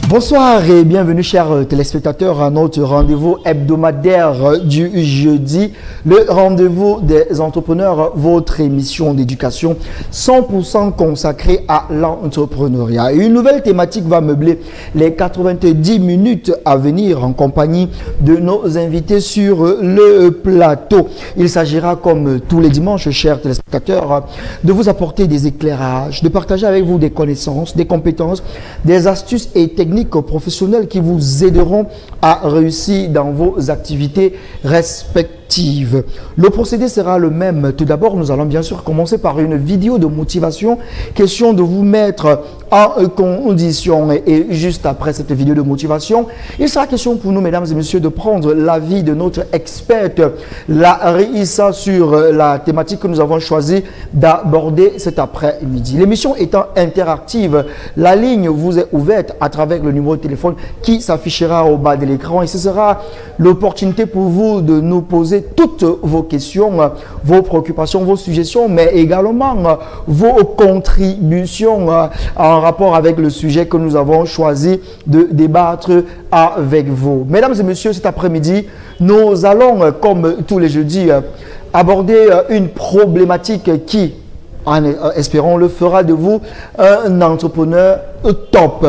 Bonsoir et bienvenue chers téléspectateurs à notre rendez-vous hebdomadaire du jeudi, le rendez-vous des entrepreneurs, votre émission d'éducation 100% consacrée à l'entrepreneuriat. Une nouvelle thématique va meubler les 90 minutes à venir en compagnie de nos invités sur le plateau. Il s'agira comme tous les dimanches, chers téléspectateurs, de vous apporter des éclairages, de partager avec vous des connaissances, des compétences, des astuces et techniques professionnels qui vous aideront à réussir dans vos activités respectives. Le procédé sera le même. Tout d'abord, nous allons bien sûr commencer par une vidéo de motivation. Question de vous mettre en condition. Et juste après cette vidéo de motivation, il sera question pour nous, mesdames et messieurs, de prendre l'avis de notre experte, Larissa, sur la thématique que nous avons choisi d'aborder cet après-midi. L'émission étant interactive, la ligne vous est ouverte à travers le numéro de téléphone qui s'affichera au bas de l'écran et ce sera l'opportunité pour vous de nous poser toutes vos questions, vos préoccupations, vos suggestions, mais également vos contributions en rapport avec le sujet que nous avons choisi de débattre avec vous. Mesdames et messieurs, cet après-midi, nous allons, comme tous les jeudis, aborder une problématique qui, espérons-le, fera de vous un entrepreneur top.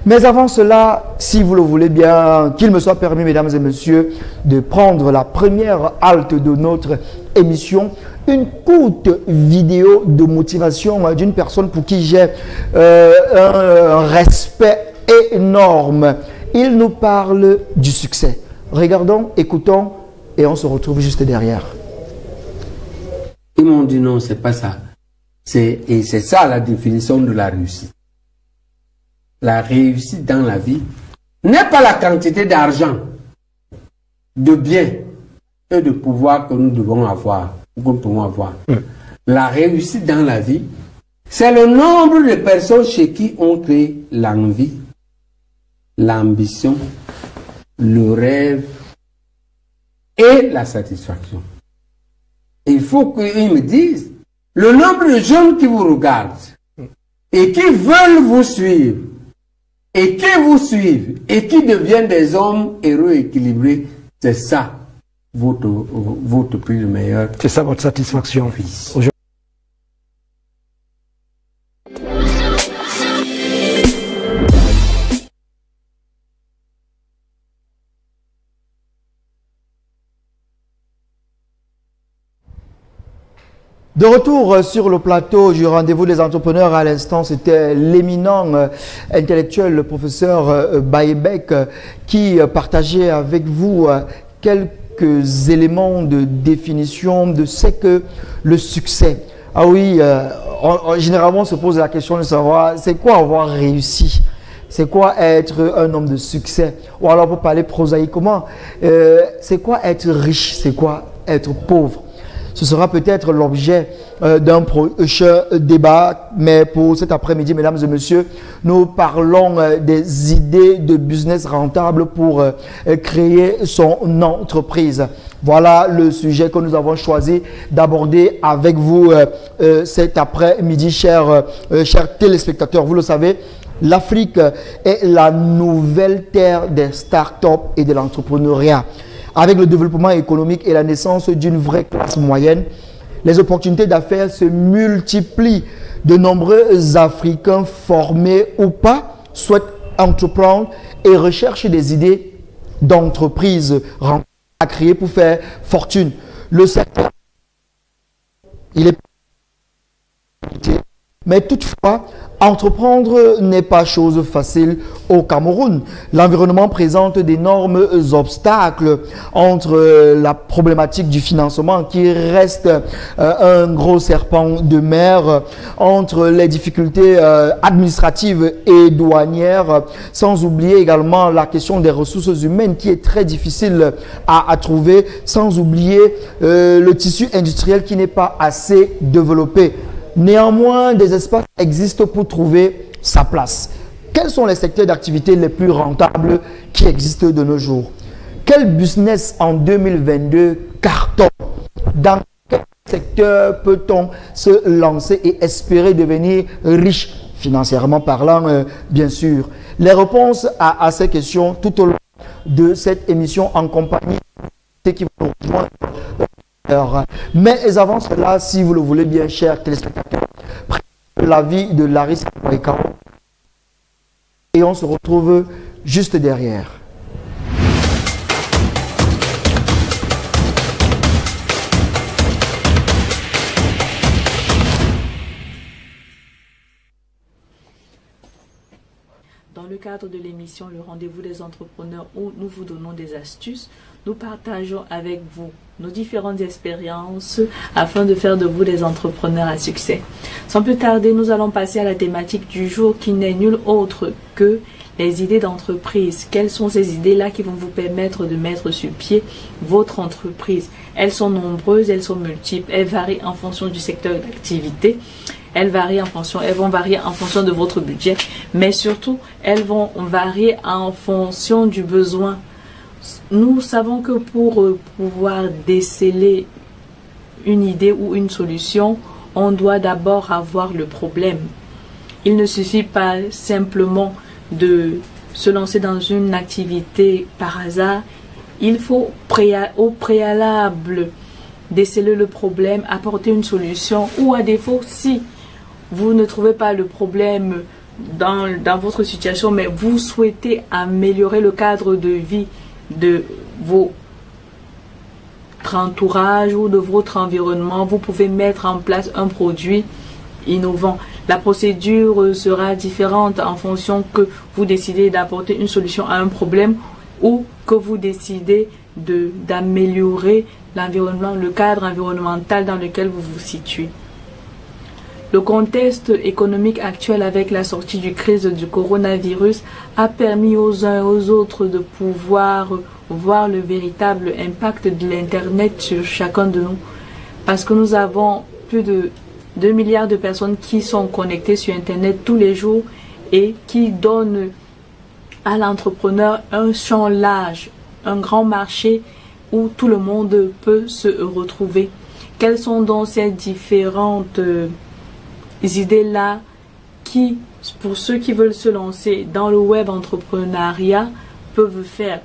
Mais avant cela, si vous le voulez bien, qu'il me soit permis, mesdames et messieurs, de prendre la première halte de notre émission, une courte vidéo de motivation d'une personne pour qui j'ai un respect énorme. Il nous parle du succès. Regardons, écoutons et on se retrouve juste derrière. Ils m'ont dit non, c'est pas ça. Et c'est ça la définition de la réussite. La réussite dans la vie n'est pas la quantité d'argent, de biens et de pouvoir que nous devons avoir, que nous pouvons avoir. La réussite dans la vie, c'est le nombre de personnes chez qui on crée l'envie, l'ambition, le rêve et la satisfaction. Il faut qu'ils me disent le nombre de jeunes qui vous regardent et qui veulent vous suivre et qui vous suivent et qui deviennent des hommes heureux équilibrés, c'est ça votre prix le meilleur. C'est ça votre satisfaction. De retour sur le plateau du rendez-vous des entrepreneurs, à l'instant, c'était l'éminent intellectuel, le professeur Baïbek, qui partageait avec vous quelques éléments de définition de ce que le succès. Ah oui, généralement on se pose la question de savoir c'est quoi avoir réussi, c'est quoi être un homme de succès, ou alors pour parler prosaïquement, c'est quoi être riche, c'est quoi être pauvre. Ce sera peut-être l'objet d'un prochain débat, mais pour cet après-midi, mesdames et messieurs, nous parlons des idées de business rentable pour créer son entreprise. Voilà le sujet que nous avons choisi d'aborder avec vous cet après-midi, chers téléspectateurs. Vous le savez, l'Afrique est la nouvelle terre des startups et de l'entrepreneuriat. Avec le développement économique et la naissance d'une vraie classe moyenne, les opportunités d'affaires se multiplient. De nombreux Africains formés ou pas souhaitent entreprendre et recherchent des idées d'entreprise à créer pour faire fortune. Le secteur, il est... Mais toutefois, entreprendre n'est pas chose facile au Cameroun. L'environnement présente d'énormes obstacles entre la problématique du financement qui reste un gros serpent de mer, entre les difficultés administratives et douanières, sans oublier également la question des ressources humaines qui est très difficile à trouver, sans oublier le tissu industriel qui n'est pas assez développé. Néanmoins, des espaces existent pour trouver sa place. Quels sont les secteurs d'activité les plus rentables qui existent de nos jours? Quel business en 2022 cartonne? Dans quel secteur peut-on se lancer et espérer devenir riche, financièrement parlant, bien sûr? les réponses à ces questions tout au long de cette émission en compagnie de ceux qui vont nous rejoindre. Mais avant cela, si vous le voulez bien, chers téléspectateurs, l'avis de Larissa Waikao et on se retrouve juste derrière. Dans le cadre de l'émission Le Rendez-vous des entrepreneurs où nous vous donnons des astuces, nous partageons avec vous nos différentes expériences afin de faire de vous des entrepreneurs à succès. Sans plus tarder, nous allons passer à la thématique du jour qui n'est nulle autre que les idées d'entreprise. Quelles sont ces idées-là qui vont vous permettre de mettre sur pied votre entreprise? Elles sont nombreuses, elles sont multiples, elles varient en fonction du secteur d'activité. Elles vont varier en fonction de votre budget, mais surtout, elles vont varier en fonction du besoin. Nous savons que pour pouvoir déceler une idée ou une solution, on doit d'abord avoir le problème. Il ne suffit pas simplement de se lancer dans une activité par hasard. Il faut au préalable déceler le problème, apporter une solution, ou à défaut, si vous ne trouvez pas le problème dans votre situation, mais vous souhaitez améliorer le cadre de vie de votre entourage ou de votre environnement, vous pouvez mettre en place un produit innovant. La procédure sera différente en fonction que vous décidez d'apporter une solution à un problème ou que vous décidez d'améliorer l'environnement, le cadre environnemental dans lequel vous vous situez. Le contexte économique actuel avec la sortie du crise du coronavirus a permis aux uns et aux autres de pouvoir voir le véritable impact de l'Internet sur chacun de nous. Parce que nous avons plus de 2 milliards de personnes qui sont connectées sur Internet tous les jours et qui donnent à l'entrepreneur un champ large, un grand marché où tout le monde peut se retrouver. Quelles sont donc ces différentes idées-là qui, pour ceux qui veulent se lancer dans le web entrepreneuriat, peuvent faire?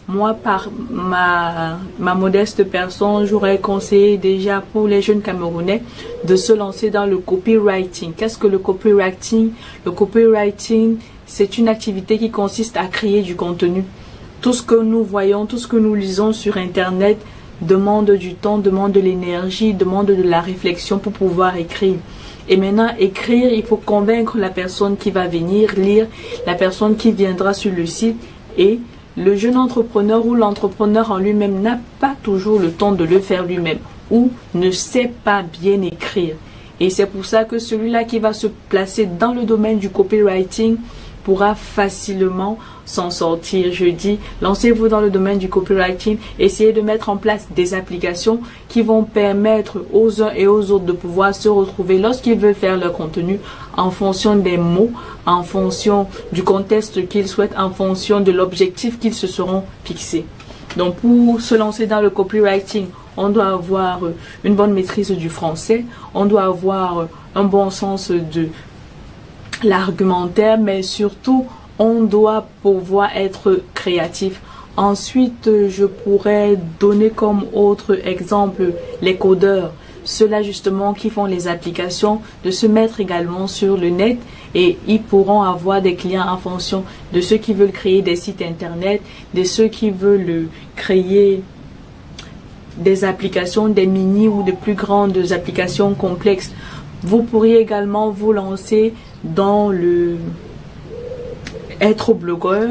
Moi, par ma modeste personne, j'aurais conseillé déjà pour les jeunes Camerounais de se lancer dans le copywriting. Qu'est-ce que le copywriting? Le copywriting, c'est une activité qui consiste à créer du contenu. Tout ce que nous voyons, tout ce que nous lisons sur Internet demande du temps, demande de l'énergie, demande de la réflexion pour pouvoir écrire. Et maintenant, écrire, il faut convaincre la personne qui va venir lire, la personne qui viendra sur le site. Et le jeune entrepreneur ou l'entrepreneur en lui-même n'a pas toujours le temps de le faire lui-même ou ne sait pas bien écrire. Et c'est pour ça que celui-là qui va se placer dans le domaine du copywriting pourra facilement s'en sortir. Je dis, lancez-vous dans le domaine du copywriting, essayez de mettre en place des applications qui vont permettre aux uns et aux autres de pouvoir se retrouver lorsqu'ils veulent faire leur contenu en fonction des mots, en fonction du contexte qu'ils souhaitent, en fonction de l'objectif qu'ils se seront fixés. Donc pour se lancer dans le copywriting, on doit avoir une bonne maîtrise du français, on doit avoir un bon sens de l'argumentaire, mais surtout on doit pouvoir être créatif. Ensuite, je pourrais donner comme autre exemple les codeurs, ceux-là justement qui font les applications, de se mettre également sur le net et ils pourront avoir des clients en fonction de ceux qui veulent créer des sites internet, de ceux qui veulent créer des applications, des mini ou de plus grandes applications complexes. Vous pourriez également vous lancer dans être blogueur,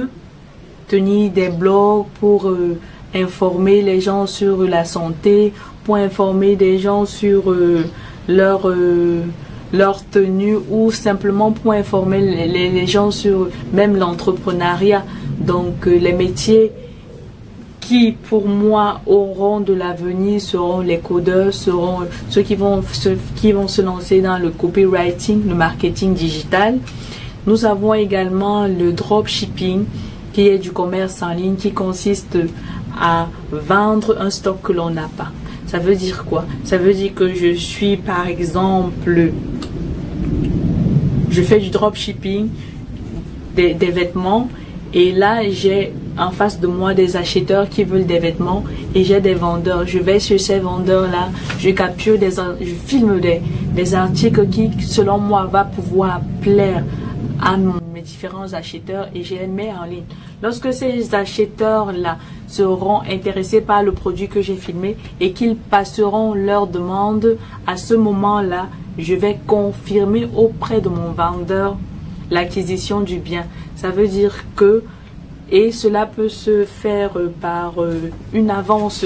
tenir des blogs pour informer les gens sur la santé, pour informer des gens sur leur tenue ou simplement pour informer les gens sur même l'entrepreneuriat. Donc les métiers qui pour moi auront de l'avenir seront les codeurs, seront ceux qui vont se lancer dans le copywriting, le marketing digital. Nous avons également le dropshipping qui est du commerce en ligne qui consiste à vendre un stock que l'on n'a pas. Ça veut dire quoi? Ça veut dire que je suis par exemple, je fais du dropshipping, des vêtements. Et là, j'ai en face de moi des acheteurs qui veulent des vêtements et j'ai des vendeurs. Je vais sur ces vendeurs-là, je capture je filme des articles qui, selon moi, va pouvoir plaire à mes différents acheteurs et je les mets en ligne. Lorsque ces acheteurs-là seront intéressés par le produit que j'ai filmé et qu'ils passeront leur demande, à ce moment-là, je vais confirmer auprès de mon vendeur l'acquisition du bien. Ça veut dire que, et cela peut se faire par une avance.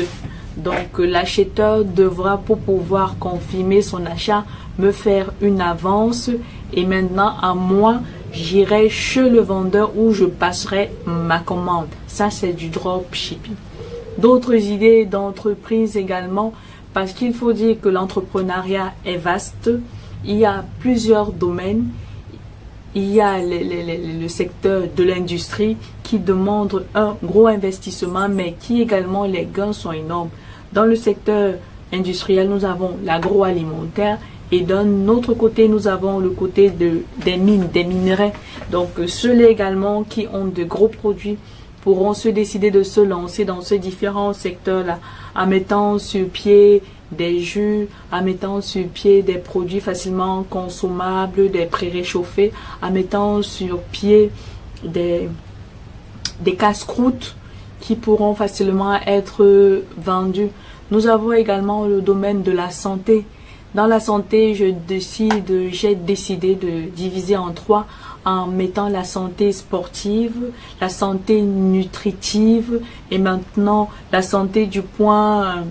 Donc l'acheteur devra, pour pouvoir confirmer son achat, me faire une avance et maintenant à moi, j'irai chez le vendeur où je passerai ma commande. Ça, c'est du dropshipping. D'autres idées d'entreprise également, parce qu'il faut dire que l'entrepreneuriat est vaste. Il y a plusieurs domaines. Il y a le secteur de l'industrie qui demande un gros investissement, mais qui également, les gains sont énormes. Dans le secteur industriel, nous avons l'agroalimentaire et d'un autre côté, nous avons le côté des mines, des minerais. Donc, ceux-là également qui ont de gros produits pourront se décider de se lancer dans ces différents secteurs-là en mettant sur pied des jus, en mettant sur pied des produits facilement consommables, des pré-réchauffés, en mettant sur pied des casse-croûtes qui pourront facilement être vendus. Nous avons également le domaine de la santé. Dans la santé, j'ai décidé de diviser en trois en mettant la santé sportive, la santé nutritive et maintenant la santé du point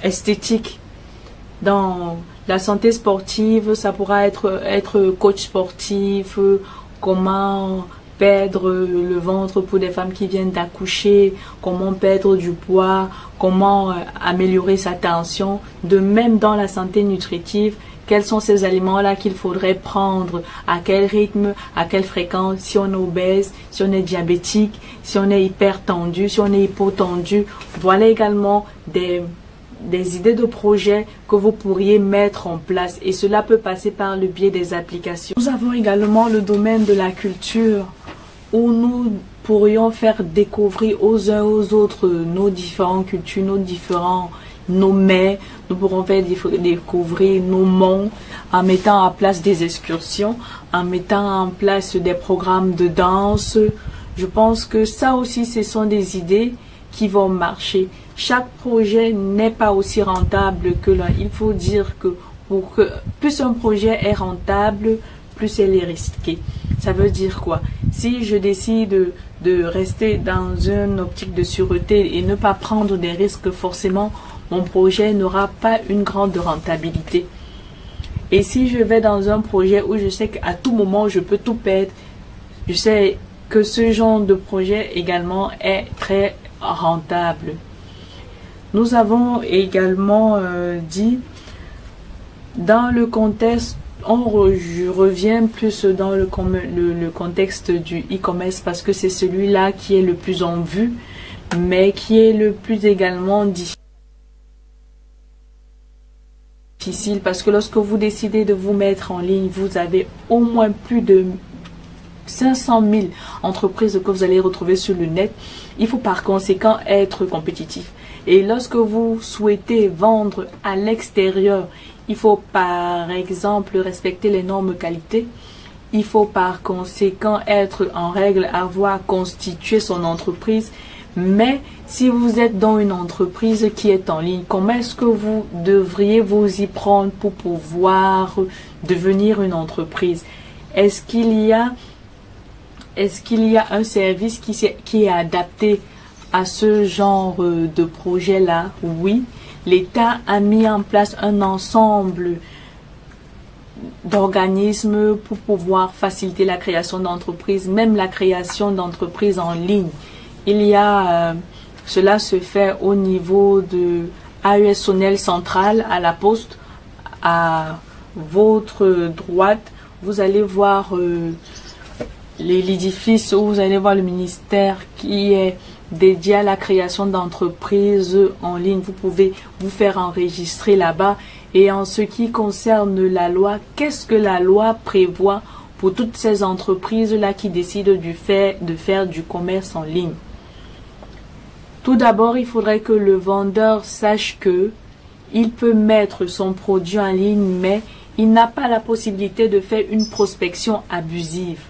esthétique. Dans la santé sportive, ça pourra être coach sportif, comment perdre le ventre pour des femmes qui viennent d'accoucher, comment perdre du poids, comment améliorer sa tension. De même dans la santé nutritive, quels sont ces aliments-là qu'il faudrait prendre, à quel rythme, à quelle fréquence, si on est obèse, si on est diabétique, si on est hypertendu, si on est hypotendu. Voilà également des idées de projets que vous pourriez mettre en place et cela peut passer par le biais des applications. Nous avons également le domaine de la culture où nous pourrions faire découvrir aux uns aux autres nos différentes cultures, nos mets. Nous pourrons faire découvrir nos monts en mettant en place des excursions, en mettant en place des programmes de danse. Je pense que ça aussi, ce sont des idées qui vont marcher. Chaque projet n'est pas aussi rentable que l'un. Il faut dire que plus un projet est rentable, plus elle est risquée. Ça veut dire quoi? Si je décide de rester dans une optique de sûreté et ne pas prendre des risques, forcément, mon projet n'aura pas une grande rentabilité. Et si je vais dans un projet où je sais qu'à tout moment, je peux tout perdre, je sais que ce genre de projet également est très rentable. Nous avons également dit, dans le contexte, je reviens plus dans le contexte du e-commerce parce que c'est celui-là qui est le plus en vue, mais qui est le plus également difficile parce que lorsque vous décidez de vous mettre en ligne, vous avez au moins plus de 500 000 entreprises que vous allez retrouver sur le net. Il faut par conséquent être compétitif. Et lorsque vous souhaitez vendre à l'extérieur, il faut par exemple respecter les normes qualité. Il faut par conséquent être en règle, avoir constitué son entreprise. Mais si vous êtes dans une entreprise qui est en ligne, comment est-ce que vous devriez vous y prendre pour pouvoir devenir une entreprise? Est-ce qu'il y a un service qui est adapté à ce genre de projet-là? Oui. L'État a mis en place un ensemble d'organismes pour pouvoir faciliter la création d'entreprises, même la création d'entreprises en ligne. Cela se fait au niveau de AES Central, à la Poste, à votre droite. Vous allez voir l'édifice où vous allez voir le ministère qui est dédié à la création d'entreprises en ligne. Vous pouvez vous faire enregistrer là-bas. Et en ce qui concerne la loi, qu'est-ce que la loi prévoit pour toutes ces entreprises-là qui décident de faire du commerce en ligne. Tout d'abord, il faudrait que le vendeur sache que il peut mettre son produit en ligne, mais il n'a pas la possibilité de faire une prospection abusive.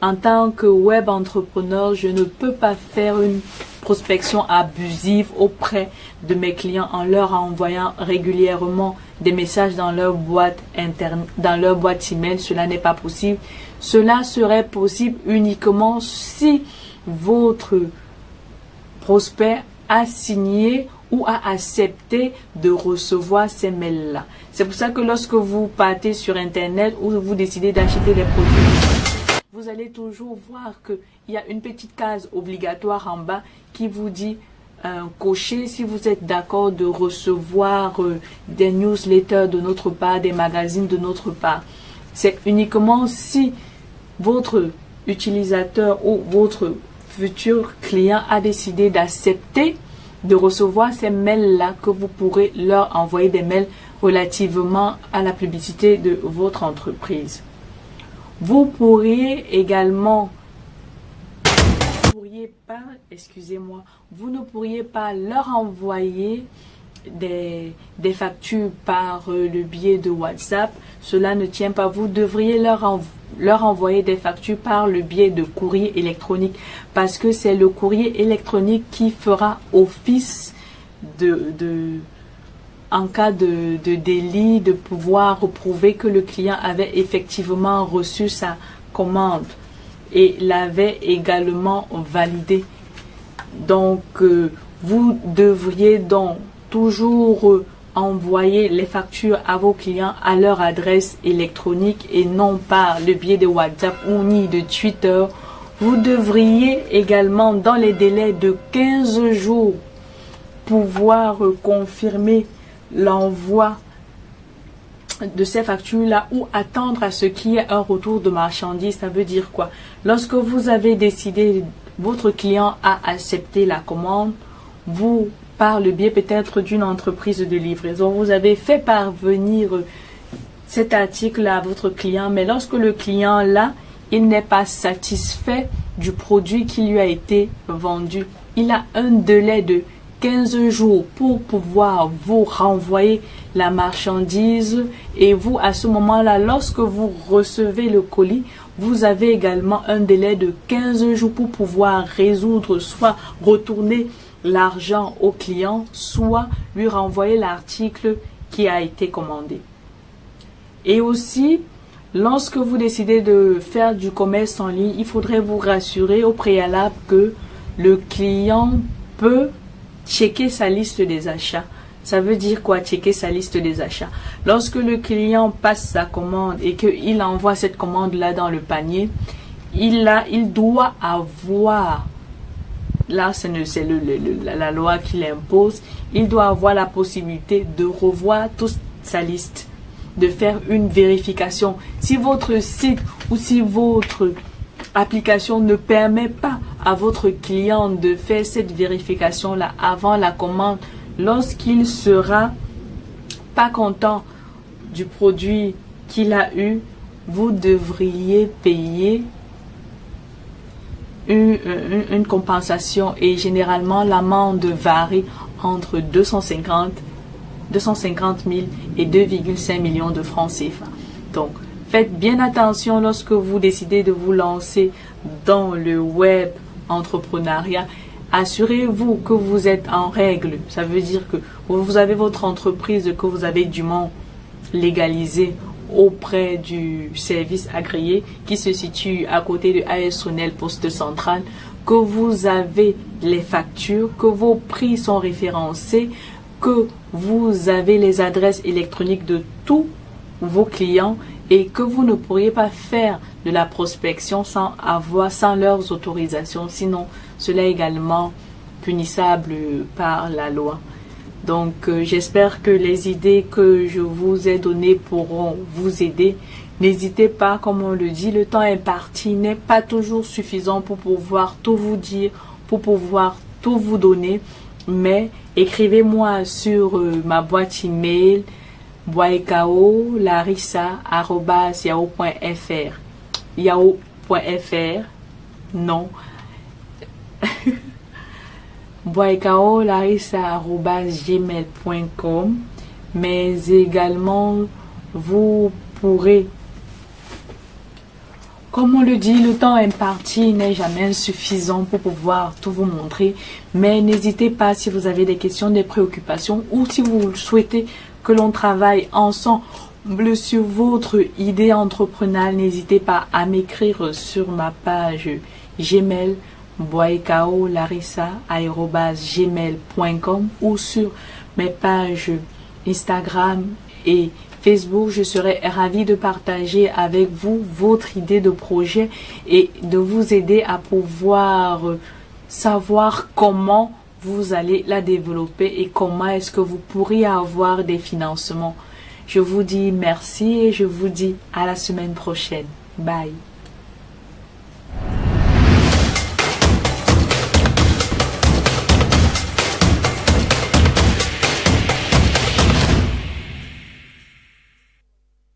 En tant que web entrepreneur, je ne peux pas faire une prospection abusive auprès de mes clients en leur envoyant régulièrement des messages dans leur boîte interne, dans leur boîte email. Cela n'est pas possible. Cela serait possible uniquement si votre prospect a signé ou a accepté de recevoir ces mails-là. C'est pour ça que lorsque vous partez sur Internet ou vous décidez d'acheter des produits, vous allez toujours voir qu'il y a une petite case obligatoire en bas qui vous dit cocher si vous êtes d'accord de recevoir des newsletters de notre part, des magazines de notre part. C'est uniquement si votre utilisateur ou votre futur client a décidé d'accepter de recevoir ces mails-là que vous pourrez leur envoyer des mails relativement à la publicité de votre entreprise. Vous pourriez également, vous ne pourriez pas leur envoyer des factures par le biais de WhatsApp. Cela ne tient pas. Vous devriez leur envoyer des factures par le biais de courrier électronique, parce que c'est le courrier électronique qui fera office en cas de délit, de pouvoir prouver que le client avait effectivement reçu sa commande et l'avait également validé. Donc, vous devriez donc toujours envoyer les factures à vos clients à leur adresse électronique et non par le biais de WhatsApp ou ni de Twitter. Vous devriez également, dans les délais de 15 jours, pouvoir confirmer l'envoi de ces factures-là ou attendre à ce qu'il y ait un retour de marchandises. Ça veut dire quoi? Lorsque vous avez décidé, votre client a accepté la commande, vous, par le biais peut-être d'une entreprise de livraison, vous avez fait parvenir cet article à votre client, mais lorsque le client là, il n'est pas satisfait du produit qui lui a été vendu, il a un délai de 15 jours pour pouvoir vous renvoyer la marchandise, et vous, à ce moment-là, lorsque vous recevez le colis, vous avez également un délai de 15 jours pour pouvoir résoudre, soit retourner l'argent au client, soit lui renvoyer l'article qui a été commandé. Et aussi, lorsque vous décidez de faire du commerce en ligne, il faudrait vous rassurer au préalable que le client peut checker sa liste des achats. Ça veut dire quoi, checker sa liste des achats? Lorsque le client passe sa commande et qu'il envoie cette commande-là dans le panier, il doit avoir, là c'est la loi qui l'impose, il doit avoir la possibilité de revoir toute sa liste, de faire une vérification. Si votre site ou si votre application ne permet pas à votre client de faire cette vérification-là avant la commande, lorsqu'il sera pas content du produit qu'il a eu, vous devriez payer une compensation, et généralement l'amende varie entre 250 000 et 2,5 millions de francs CFA. Donc, faites bien attention lorsque vous décidez de vous lancer dans le web entrepreneuriat. Assurez-vous que vous êtes en règle. Ça veut dire que vous avez votre entreprise, que vous avez dûment légalisée auprès du service agréé qui se situe à côté de ASONEL Poste Centrale, que vous avez les factures, que vos prix sont référencés, que vous avez les adresses électroniques de tous vos clients et que vous ne pourriez pas faire de la prospection sans leurs autorisations. Sinon, cela est également punissable par la loi. Donc, j'espère que les idées que je vous ai données pourront vous aider. N'hésitez pas, comme on le dit, le temps imparti n'est pas toujours suffisant pour pouvoir tout vous dire, pour pouvoir tout vous donner. Mais écrivez-moi sur ma boîte email boikao.larissa@yahoo.fr. yahoo.fr, non. boikaolarissa@gmail.com, mais également vous pourrez, comme on le dit, le temps imparti n'est jamais suffisant pour pouvoir tout vous montrer, mais n'hésitez pas si vous avez des questions, des préoccupations ou si vous souhaitez que l'on travaille ensemble sur votre idée entrepreneuriale, n'hésitez pas à m'écrire sur ma page Gmail boikaolarissa@gmail.com ou sur mes pages Instagram et Facebook. Je serai ravie de partager avec vous votre idée de projet et de vous aider à pouvoir savoir comment vous allez la développer et comment est-ce que vous pourriez avoir des financements. Je vous dis merci et je vous dis à la semaine prochaine. Bye.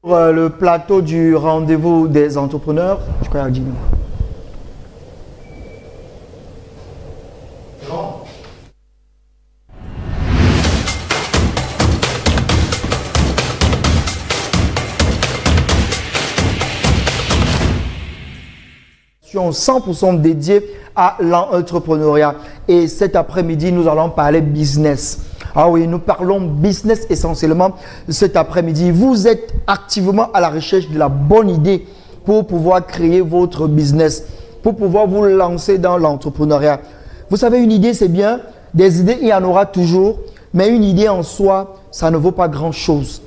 Le plateau du rendez-vous des entrepreneurs, je crois à Dino. Sur 100% dédiée à l'entrepreneuriat. Et cet après-midi, nous allons parler business. Ah oui, nous parlons business essentiellement cet après-midi. Vous êtes activement à la recherche de la bonne idée pour pouvoir créer votre business, pour pouvoir vous lancer dans l'entrepreneuriat. Vous savez, une idée, c'est bien. Des idées, il y en aura toujours. Mais une idée en soi, ça ne vaut pas grand-chose.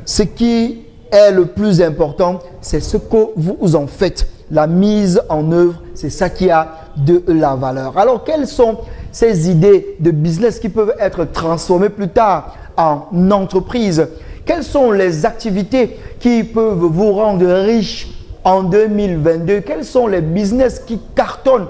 Ce qui est le plus important, c'est ce que vous en faites. La mise en œuvre, c'est ça qui a de la valeur. Alors, quelles sont ces idées de business qui peuvent être transformées plus tard en entreprise? Quelles sont les activités qui peuvent vous rendre riche en 2022? Quels sont les business qui cartonnent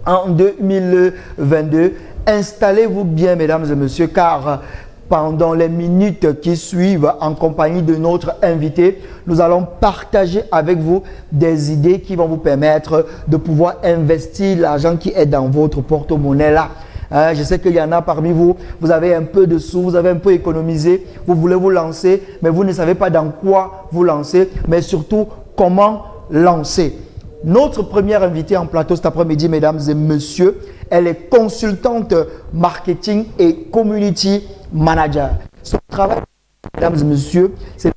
en 2022? Installez-vous bien, mesdames et messieurs, car pendant les minutes qui suivent, en compagnie de notre invité, nous allons partager avec vous des idées qui vont vous permettre de pouvoir investir l'argent qui est dans votre porte-monnaie là. Je sais qu'il y en a parmi vous, vous avez un peu de sous, vous avez un peu économisé, vous voulez vous lancer, mais vous ne savez pas dans quoi vous lancer, mais surtout comment lancer. Notre première invitée en plateau cet après-midi, mesdames et messieurs, elle est consultante marketing et community manager. Son travail, mesdames et messieurs, c'est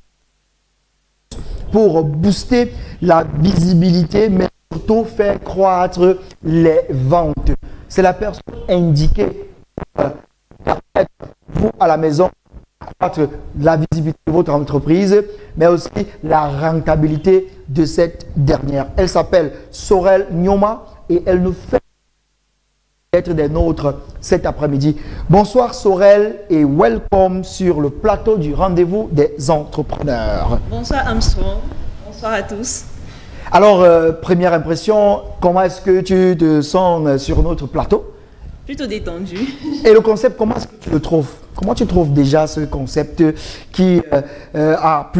pour booster la visibilité, mais surtout faire croître les ventes. C'est la personne indiquée pour permettre, vous à la maison, croître la visibilité de votre entreprise, mais aussi la rentabilité de cette dernière. Elle s'appelle Sorel Nyoma et elle nous fait être des nôtres cet après-midi. Bonsoir Sorel et welcome sur le plateau du rendez-vous des entrepreneurs. Bonsoir Armstrong, bonsoir à tous. Alors, première impression, comment est-ce que tu te sens sur notre plateau? Plutôt détendu. Et le concept, comment est-ce que tu le trouves? Comment tu trouves déjà ce concept qui a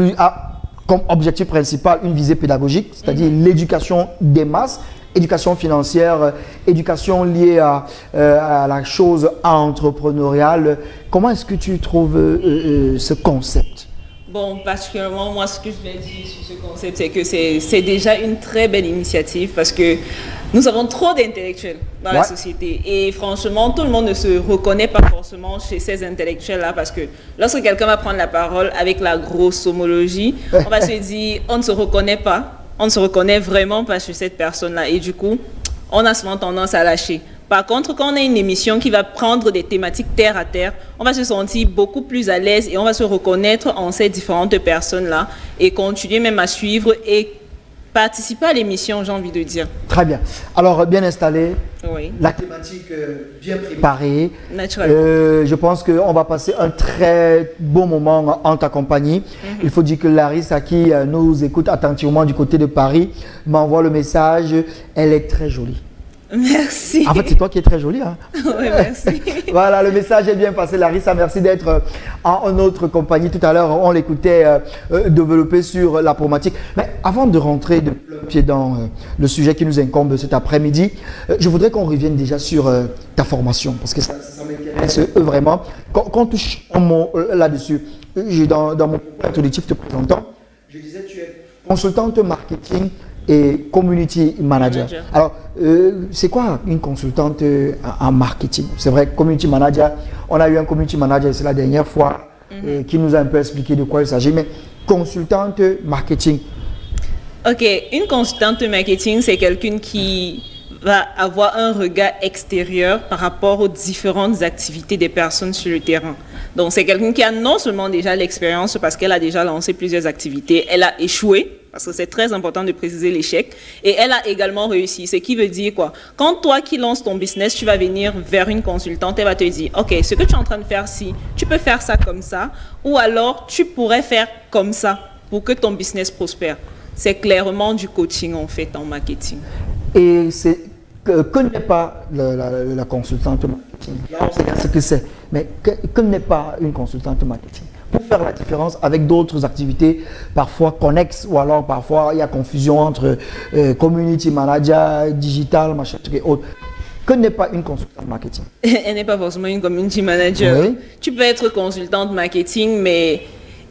comme objectif principal une visée pédagogique, c'est-à-dire l'éducation des masses, éducation financière, éducation liée à la chose entrepreneuriale. Comment est-ce que tu trouves ce concept? Bon, particulièrement, moi, ce que je vais dire sur ce concept, c'est que c'est déjà une très belle initiative parce que nous avons trop d'intellectuels dans la société. Et franchement, tout le monde ne se reconnaît pas forcément chez ces intellectuels-là parce que lorsque quelqu'un va prendre la parole avec la grosse homologie, on va se dire, on ne se reconnaît pas. On ne se reconnaît vraiment pas chez cette personne-là. Et du coup, on a souvent tendance à lâcher. Par contre, quand on a une émission qui va prendre des thématiques terre à terre, on va se sentir beaucoup plus à l'aise et on va se reconnaître en ces différentes personnes-là et continuer même à suivre et participer à l'émission, j'ai envie de dire. Très bien. Alors, bien installé, oui. La thématique bien préparée. Naturellement. Je pense qu'on va passer un très beau moment en ta compagnie. Il faut dire que Larissa, qui nous écoute attentivement du côté de Paris, m'envoie le message. Elle est très jolie. Merci. En fait, c'est toi qui es très jolie. Hein? Oui, merci. Voilà, le message est bien passé, Larissa. Merci d'être en notre compagnie. Tout à l'heure, on l'écoutait développer sur la problématique. Mais avant de rentrer de plein pied dans le sujet qui nous incombe cet après-midi, je voudrais qu'on revienne déjà sur ta formation, parce que ça m'intéresse vraiment. Qu'on touche un mot là-dessus. Dans mon propos introductif te présentant, je disais tu es consultante marketing et community manager. Alors, c'est quoi une consultante en marketing? C'est vrai, community manager, on a eu un community manager, c'est la dernière fois, qui nous a un peu expliqué de quoi il s'agit, mais consultante marketing. Ok, une consultante marketing, c'est quelqu'un qui va avoir un regard extérieur par rapport aux différentes activités des personnes sur le terrain. Donc, c'est quelqu'un qui a non seulement déjà l'expérience parce qu'elle a déjà lancé plusieurs activités, elle a échoué, parce que c'est très important de préciser l'échec, et elle a également réussi. Ce qui veut dire quoi? Quand toi qui lances ton business, tu vas venir vers une consultante, elle va te dire, ok, ce que tu es en train de faire, si tu peux faire ça comme ça, ou alors tu pourrais faire comme ça pour que ton business prospère. C'est clairement du coaching en fait en marketing. Et c'est que n'est pas la consultante marketing? Là, on sait ce que c'est, mais que n'est pas une consultante marketing? Pour faire la différence avec d'autres activités, parfois connexes, ou alors parfois il y a confusion entre community manager, digital, machin, truc et autres. Que n'est pas une consultante marketing? Elle n'est pas forcément une community manager. Oui. Tu peux être consultante marketing, mais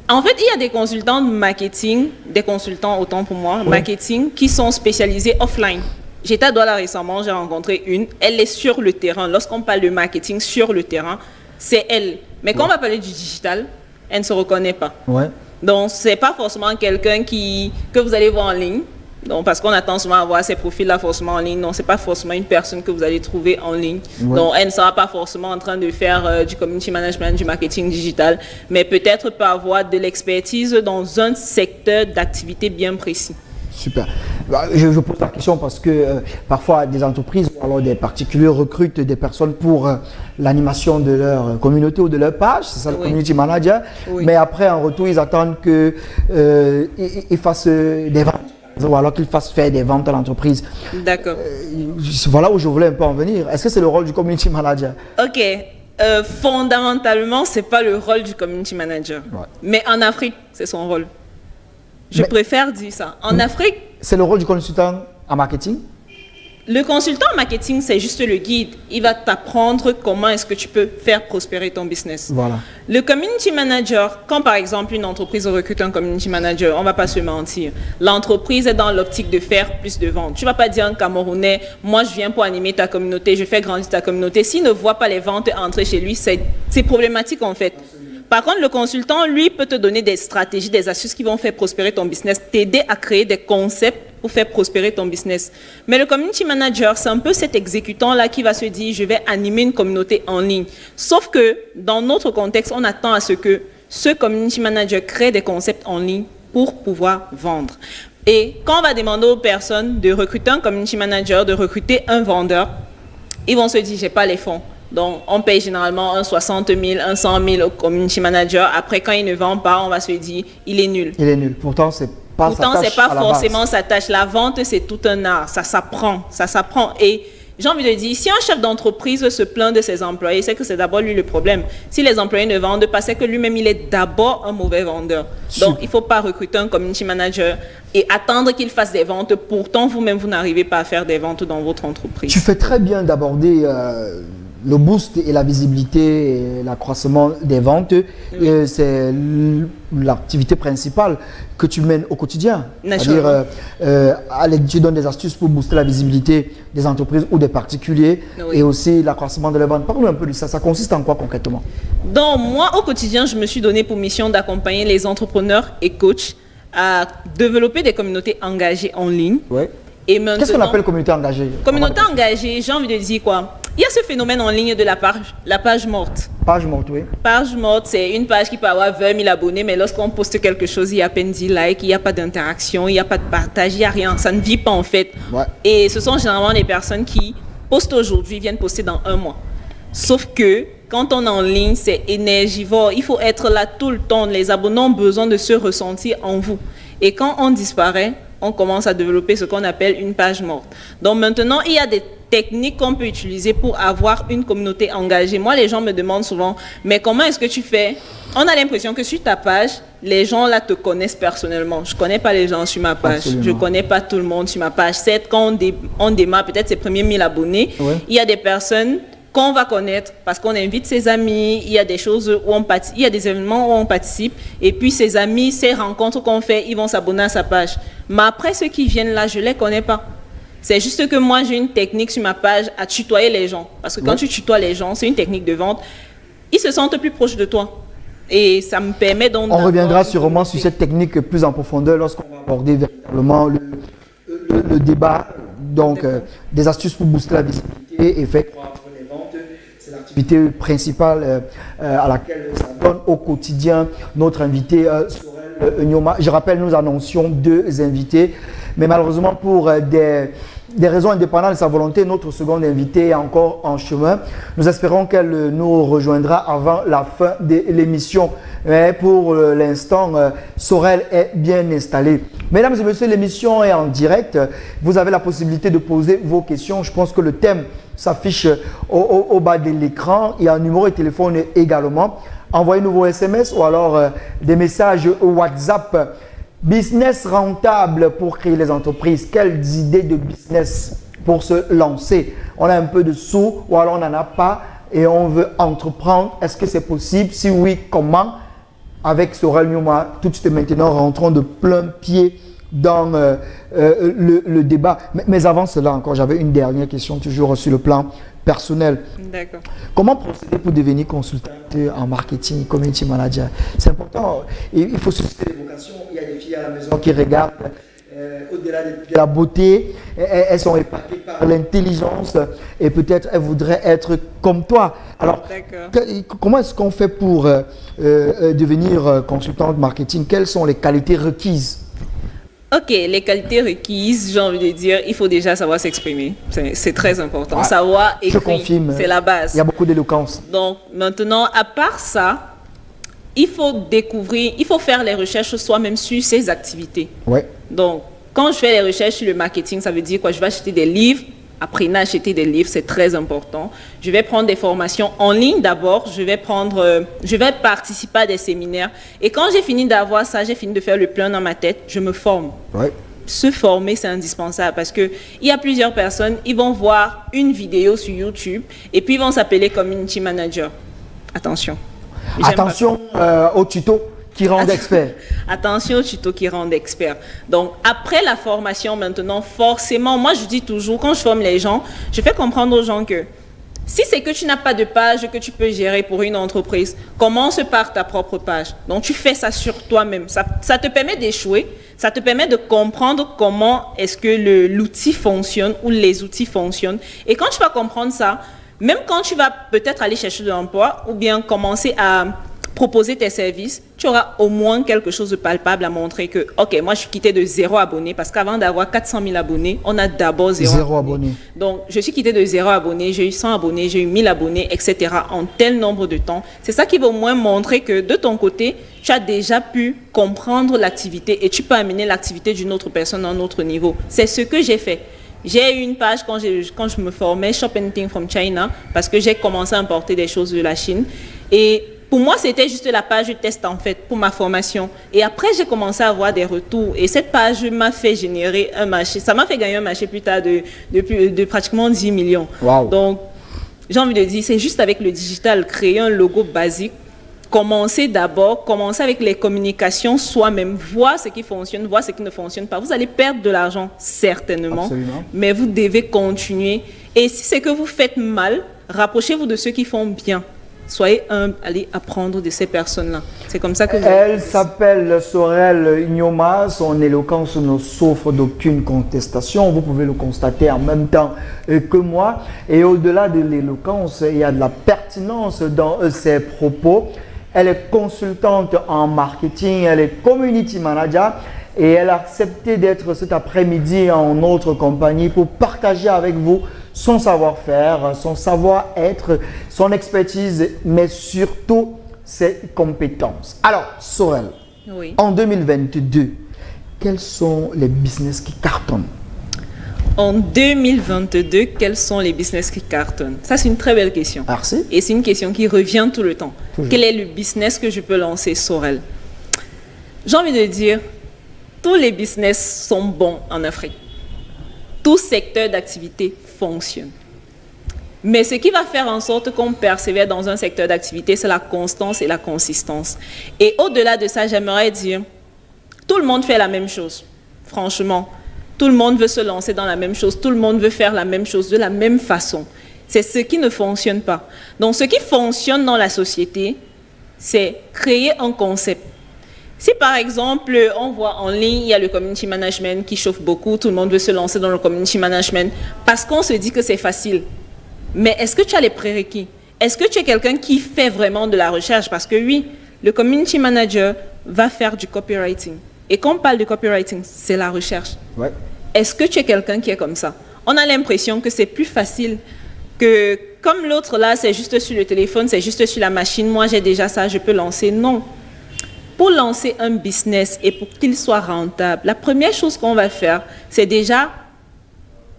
en fait, il y a des consultantes marketing, des consultants, autant pour moi, marketing, qui sont spécialisés offline. J'étais à Douala récemment, j'ai rencontré une, elle est sur le terrain. Lorsqu'on parle de marketing sur le terrain, c'est elle. Mais quand on va parler du digital, elle ne se reconnaît pas. Ouais. Donc, ce n'est pas forcément quelqu'un que vous allez voir en ligne. Donc, parce qu'on attend souvent à voir ces profils-là forcément en ligne. Non, ce n'est pas forcément une personne que vous allez trouver en ligne. Ouais. Donc, elle ne sera pas forcément en train de faire du community management, du marketing digital, mais peut-être peut avoir de l'expertise dans un secteur d'activité bien précis. Super. Je pose la question parce que parfois des entreprises ou alors des particuliers recrutent des personnes pour l'animation de leur communauté ou de leur page, c'est ça le community manager, mais après en retour ils attendent qu'ils fassent des ventes ou alors qu'ils fassent faire des ventes à l'entreprise. D'accord. Voilà où je voulais un peu en venir. Est-ce que c'est le rôle du community manager? Ok. Fondamentalement, ce n'est pas le rôle du community manager. Ouais. Mais en Afrique, c'est son rôle. Je préfère dire ça. En Afrique... C'est le rôle du consultant en marketing? Le consultant en marketing, c'est juste le guide. Il va t'apprendre comment est-ce que tu peux faire prospérer ton business. Voilà. Le community manager, quand par exemple une entreprise recrute un community manager, on ne va pas se mentir. L'entreprise est dans l'optique de faire plus de ventes. Tu ne vas pas dire à un Camerounais, moi je viens pour animer ta communauté, je fais grandir ta communauté. S'il ne voit pas les ventes entrer chez lui, c'est problématique en fait. Par contre, le consultant, lui, peut te donner des stratégies, des astuces qui vont faire prospérer ton business, t'aider à créer des concepts pour faire prospérer ton business. Mais le community manager, c'est un peu cet exécutant-là qui va se dire, je vais animer une communauté en ligne. Sauf que, dans notre contexte, on attend à ce que ce community manager crée des concepts en ligne pour pouvoir vendre. Et quand on va demander aux personnes de recruter un community manager, de recruter un vendeur, ils vont se dire, j'ai pas les fonds. Donc, on paye généralement un 60 000, un 100 000 au community manager. Après, quand il ne vend pas, on va se dire, il est nul. Il est nul. Pourtant, c'est pas sa tâche. Pourtant, c'est pas forcément sa tâche. La vente, c'est tout un art. Ça s'apprend. Ça s'apprend. Et j'ai envie de dire, si un chef d'entreprise se plaint de ses employés, c'est que c'est d'abord lui le problème. Si les employés ne vendent pas, c'est que lui-même, il est d'abord un mauvais vendeur. Donc, il ne faut pas recruter un community manager et attendre qu'il fasse des ventes. Pourtant, vous-même, vous n'arrivez pas à faire des ventes dans votre entreprise. Tu fais très bien d'aborder le boost et la visibilité et l'accroissement des ventes. Oui. C'est l'activité principale que tu mènes au quotidien. C'est-à-dire, tu donnes des astuces pour booster la visibilité des entreprises ou des particuliers, oui, et aussi l'accroissement de la vente. Parle-nous un peu de ça. Ça consiste en quoi concrètement? Donc, moi, au quotidien, je me suis donné pour mission d'accompagner les entrepreneurs et coachs à développer des communautés engagées en ligne. Oui. Qu'est-ce qu'on appelle communauté engagée? Communauté engagée, j'ai envie de dire quoi? Il y a ce phénomène en ligne de la page morte. Page morte, oui. Page morte, c'est une page qui peut avoir 20 000 abonnés, mais lorsqu'on poste quelque chose, il y a à peine 10 likes, il n'y a pas d'interaction, il n'y a pas de partage, il n'y a rien. Ça ne vit pas en fait. Ouais. Et ce sont généralement des personnes qui postent aujourd'hui, viennent poster dans un mois. Sauf que quand on est en ligne, c'est énergivore. Il faut être là tout le temps. Les abonnés ont besoin de se ressentir en vous. Et quand on disparaît, on commence à développer ce qu'on appelle une page morte. Donc maintenant, il y a des techniques qu'on peut utiliser pour avoir une communauté engagée. Moi, les gens me demandent souvent, mais comment est-ce que tu fais? On a l'impression que sur ta page, les gens là te connaissent personnellement. Je ne connais pas les gens sur ma page. Absolument. Je ne connais pas tout le monde sur ma page. Certes, quand on démarre peut-être ses premiers 1000 abonnés, oui. Il y a des personnes qu'on va connaître parce qu'on invite ses amis, il y a des choses où on participe, il y a des événements où on participe, et puis ses amis, ces rencontres qu'on fait, ils vont s'abonner à sa page. Mais après, ceux qui viennent là, je ne les connais pas. C'est juste que moi, j'ai une technique sur ma page à tutoyer les gens. Parce que quand tu tutoies les gens, c'est une technique de vente, ils se sentent plus proches de toi. Et ça me permet donc... On reviendra sûrement sur cette technique plus en profondeur lorsqu'on va aborder véritablement le débat. Donc, des astuces pour booster la visibilité et faire croître les ventes. C'est l'activité principale à laquelle ça donne au quotidien notre invité Sorel Nyoma. Je rappelle, nous annoncions 2 invités. Mais malheureusement, pour des raisons indépendantes de sa volonté, notre seconde invitée est encore en chemin. Nous espérons qu'elle nous rejoindra avant la fin de l'émission. Mais pour l'instant, Sorel est bien installé. Mesdames et messieurs, l'émission est en direct. Vous avez la possibilité de poser vos questions. Je pense que le thème s'affiche au bas de l'écran. Il y a un numéro de téléphone également. Envoyez-nous vos SMS ou alors des messages WhatsApp. Business rentable pour créer les entreprises. Quelles idées de business pour se lancer? On a un peu de sous ou alors on n'en a pas et on veut entreprendre. Est-ce que c'est possible? Si oui, comment? Avec Sorel Nyoma, tout de suite maintenant, rentrons de plein pied dans le débat. Mais avant cela encore, j'avais une dernière question toujours sur le plan personnel. D'accord. Comment procéder pour devenir consultante en marketing, community manager? C'est important. Il faut susciter les vocations. Il y a des filles à la maison qui regardent au-delà de la beauté. Elles sont épatées par l'intelligence et peut-être elles voudraient être comme toi. Alors, comment est-ce qu'on fait pour devenir consultante marketing? Quelles sont les qualités requises? Ok, les qualités requises, j'ai envie de dire, il faut déjà savoir s'exprimer. C'est très important. Ouais, savoir écrire, je confirme, c'est la base. Il y a beaucoup d'éloquence. Donc maintenant, à part ça, il faut découvrir, il faut faire les recherches soi-même sur ses activités. Ouais. Donc, quand je fais les recherches sur le marketing, ça veut dire quoi? Je vais acheter des livres. Apprenez à acheter des livres, c'est très important. Je vais prendre des formations en ligne d'abord. Je vais participer à des séminaires. Et quand j'ai fini d'avoir ça, j'ai fini de faire le plan dans ma tête, je me forme. Ouais. Se former, c'est indispensable parce qu'il y a plusieurs personnes, ils vont voir une vidéo sur YouTube et puis ils vont s'appeler community manager. Attention. Attention au tuto qui rendent expert. Attention aux tutos qui rendent expert. Donc, après la formation maintenant, forcément, moi je dis toujours, quand je forme les gens, je fais comprendre aux gens que si c'est que tu n'as pas de page que tu peux gérer pour une entreprise, commence par ta propre page. Donc, tu fais ça sur toi-même. Ça te permet d'échouer, ça te permet de comprendre comment est-ce que l'outil fonctionne ou les outils fonctionnent. Et quand tu vas comprendre ça, même quand tu vas peut-être aller chercher de l'emploi ou bien commencer à proposer tes services, tu auras au moins quelque chose de palpable à montrer que, ok, moi je suis quitté de 0 abonné parce qu'avant d'avoir 400 000 abonnés, on a d'abord 0 abonnés. Donc, je suis quitté de 0 abonnés, j'ai eu 100 abonnés, j'ai eu 1000 abonnés, etc. en tel nombre de temps. C'est ça qui va au moins montrer que de ton côté, tu as déjà pu comprendre l'activité et tu peux amener l'activité d'une autre personne à un autre niveau. C'est ce que j'ai fait. J'ai eu une page quand je me formais, Shop Anything from China, parce que j'ai commencé à importer des choses de la Chine. Et pour moi, c'était juste la page de test en fait, pour ma formation. Et après, j'ai commencé à avoir des retours. Et cette page m'a fait générer un marché. Ça m'a fait gagner un marché plus tard de pratiquement 10 millions. Wow. Donc, j'ai envie de dire, c'est juste avec le digital, créer un logo basique. Commencez avec les communications soi-même. Voir ce qui fonctionne, voir ce qui ne fonctionne pas. Vous allez perdre de l'argent, certainement. Absolument. Mais vous devez continuer. Et si c'est que vous faites mal, rapprochez-vous de ceux qui font bien. Soyez humble, allez apprendre de ces personnes-là. C'est comme ça que vous... Elle s'appelle Sorel Nyoma. Son éloquence ne souffre d'aucune contestation. Vous pouvez le constater en même temps que moi. Et au-delà de l'éloquence, il y a de la pertinence dans ses propos. Elle est consultante en marketing, elle est community manager et elle a accepté d'être cet après-midi en notre compagnie pour partager avec vous son savoir-faire, son savoir-être, son expertise, mais surtout ses compétences. Alors, Sorel, oui. En 2022, quels sont les business qui cartonnent? En 2022, quels sont les business qui cartonnent? Ça, c'est une très belle question. Merci. Et c'est une question qui revient tout le temps. Toujours. Quel est le business que je peux lancer, Sorel? J'ai envie de dire, tous les business sont bons en Afrique. Tout secteur d'activité fonctionne. Mais ce qui va faire en sorte qu'on persévère dans un secteur d'activité, c'est la constance et la consistance. Et au-delà de ça, j'aimerais dire, tout le monde fait la même chose. Franchement, tout le monde veut se lancer dans la même chose. Tout le monde veut faire la même chose de la même façon. C'est ce qui ne fonctionne pas. Donc, ce qui fonctionne dans la société, c'est créer un concept. Si par exemple, on voit en ligne, il y a le community management qui chauffe beaucoup, tout le monde veut se lancer dans le community management parce qu'on se dit que c'est facile. Mais est-ce que tu as les prérequis? Est-ce que tu es quelqu'un qui fait vraiment de la recherche? Parce que oui, le community manager va faire du copywriting. Et quand on parle de copywriting, c'est la recherche. Ouais. Est-ce que tu es quelqu'un qui est comme ça? On a l'impression que c'est plus facile que, comme l'autre là, c'est juste sur le téléphone, c'est juste sur la machine, moi j'ai déjà ça, je peux lancer. Non. Pour lancer un business et pour qu'il soit rentable, la première chose qu'on va faire, c'est déjà